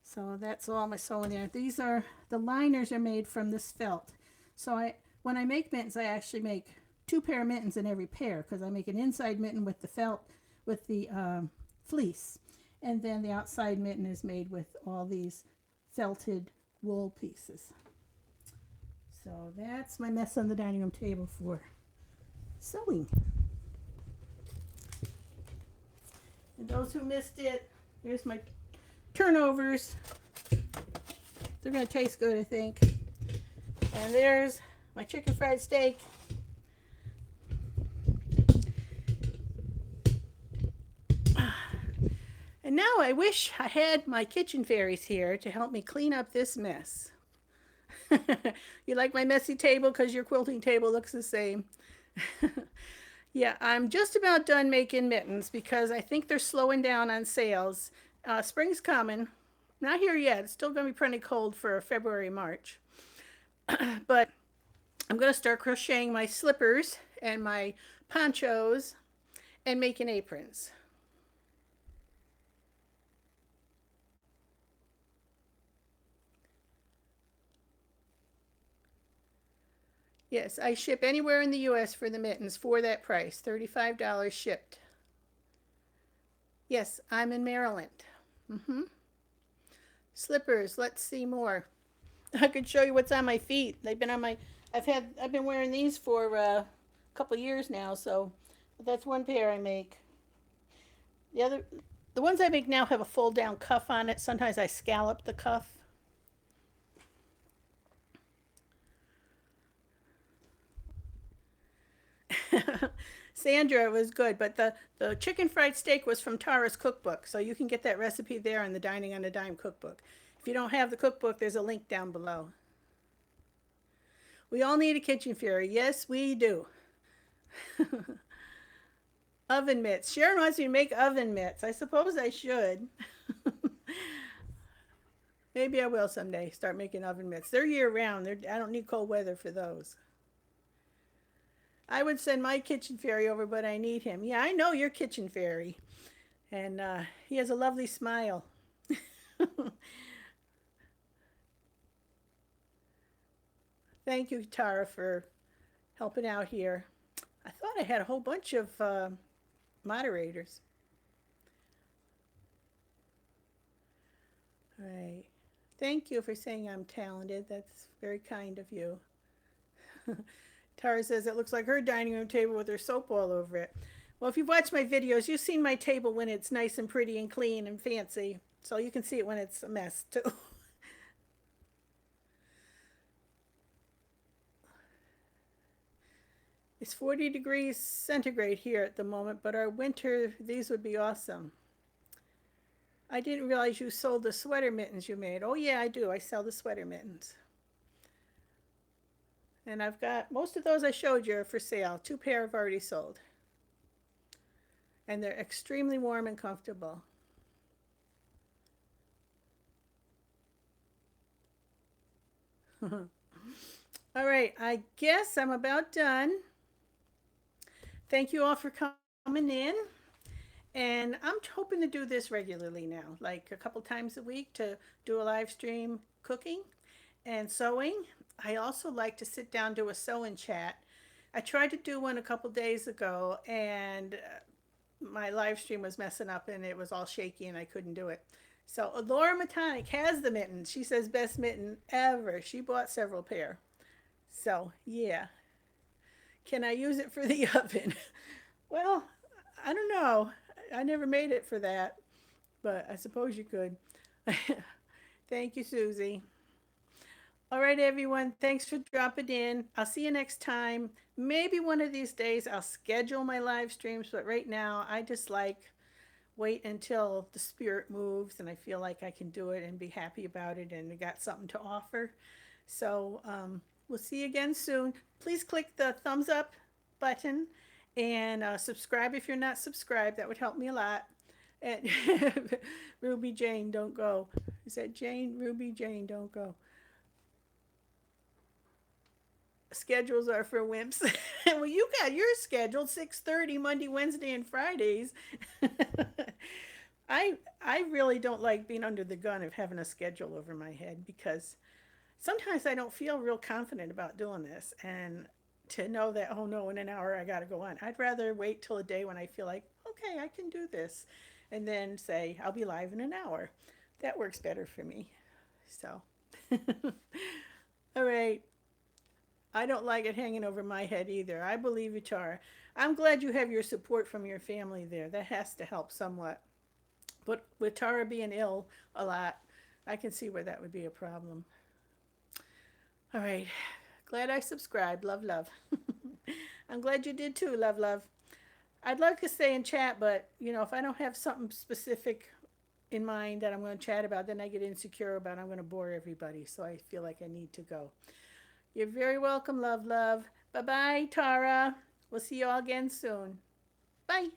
[SPEAKER 1] So that's all my sewing there. These are, the liners are made from this felt. So when I make mittens, I actually make 2 pair of mittens in every pair, because I make an inside mitten with the felt, with the fleece. And then the outside mitten is made with all these felted wool pieces. So that's my mess on the dining room table for sewing. And those who missed it, here's my turnovers. They're going to taste good, I think. And there's my chicken fried steak. And now I wish I had my kitchen fairies here to help me clean up this mess. You like my messy table because your quilting table looks the same. Yeah, I'm just about done making mittens because I think they're slowing down on sales. Spring's coming. Not here yet. It's still going to be pretty cold for February, March. But I'm going to start crocheting my slippers and my ponchos and making aprons. Yes, I ship anywhere in the US for the mittens for that price, $35 shipped. Yes, I'm in Maryland. Mm-hmm. Slippers, let's see more. I could show you what's on my feet. They've been on my I've been wearing these for a couple years now, so that's one pair I make. The other the ones I make now have a fold down cuff on it. Sometimes I scallop the cuff. Sandra was good, but the chicken fried steak was from Tara's cookbook, so you can get that recipe there in the Dining on a Dime cookbook. If you don't have the cookbook, there's a link down below. We all need a kitchen fairy. Yes, we do. Oven mitts. Sharon wants me to make oven mitts. I suppose I should. Maybe I will someday start making oven mitts. They're year round. I don't need cold weather for those. I would send my kitchen fairy over, but I need him. Yeah, I know your kitchen fairy. And he has a lovely smile. Thank you, Tara, for helping out here. I thought I had a whole bunch of moderators. All right. Thank you for saying I'm talented. That's very kind of you. Tara says it looks like her dining room table with her soap all over it. Well, if you've watched my videos, you've seen my table when it's nice and pretty and clean and fancy. So you can see it when it's a mess too. It's 40 degrees centigrade here at the moment, but our winter, these would be awesome. I didn't realize you sold the sweater mittens you made. Oh, yeah, I do. I sell the sweater mittens. And I've got most of those I showed you are for sale. Two pair have already sold. And they're extremely warm and comfortable. All right, I guess I'm about done. Thank you all for coming in. And I'm hoping to do this regularly now, like a couple times a week to do a live stream cooking and sewing. I also like to sit down do a sewing chat. I tried to do one a couple days ago and my live stream was messing up and it was all shaky and I couldn't do it. So Laura Matonic has the mittens. She says best mitten ever. She bought several pair. So yeah, can I use it for the oven? Well, I don't know. I never made it for that, but I suppose you could. Thank you, Susie. All right, everyone. Thanks for dropping in. I'll see you next time. Maybe one of these days I'll schedule my live streams, but right now I just like wait until the spirit moves and I feel like I can do it and be happy about it and got something to offer. So we'll see you again soon. Please click the thumbs up button and subscribe if you're not subscribed. That would help me a lot. And Ruby Jane, don't go. Is that Jane? Ruby Jane, don't go. Schedules are for wimps. Well, you got yours scheduled 6:30 Monday, Wednesday, and Fridays. I really don't like being under the gun of having a schedule over my head because sometimes I don't feel real confident about doing this and to know that oh no in an hour I got to go on. I'd rather wait till a day when I feel like okay, I can do this and then say I'll be live in an hour. That works better for me. So all right. I don't like it hanging over my head either. I believe you, Tara. I'm glad you have your support from your family there. That has to help somewhat. But with Tara being ill a lot, I can see where that would be a problem. All right. Glad I subscribed. Love, love. I'm glad you did too. Love, love. I'd like to stay in chat, but if I don't have something specific in mind that I'm going to chat about, then I get insecure about I'm going to bore everybody. So I feel like I need to go. You're very welcome, love, love. Bye bye, Tara. We'll see you all again soon. Bye.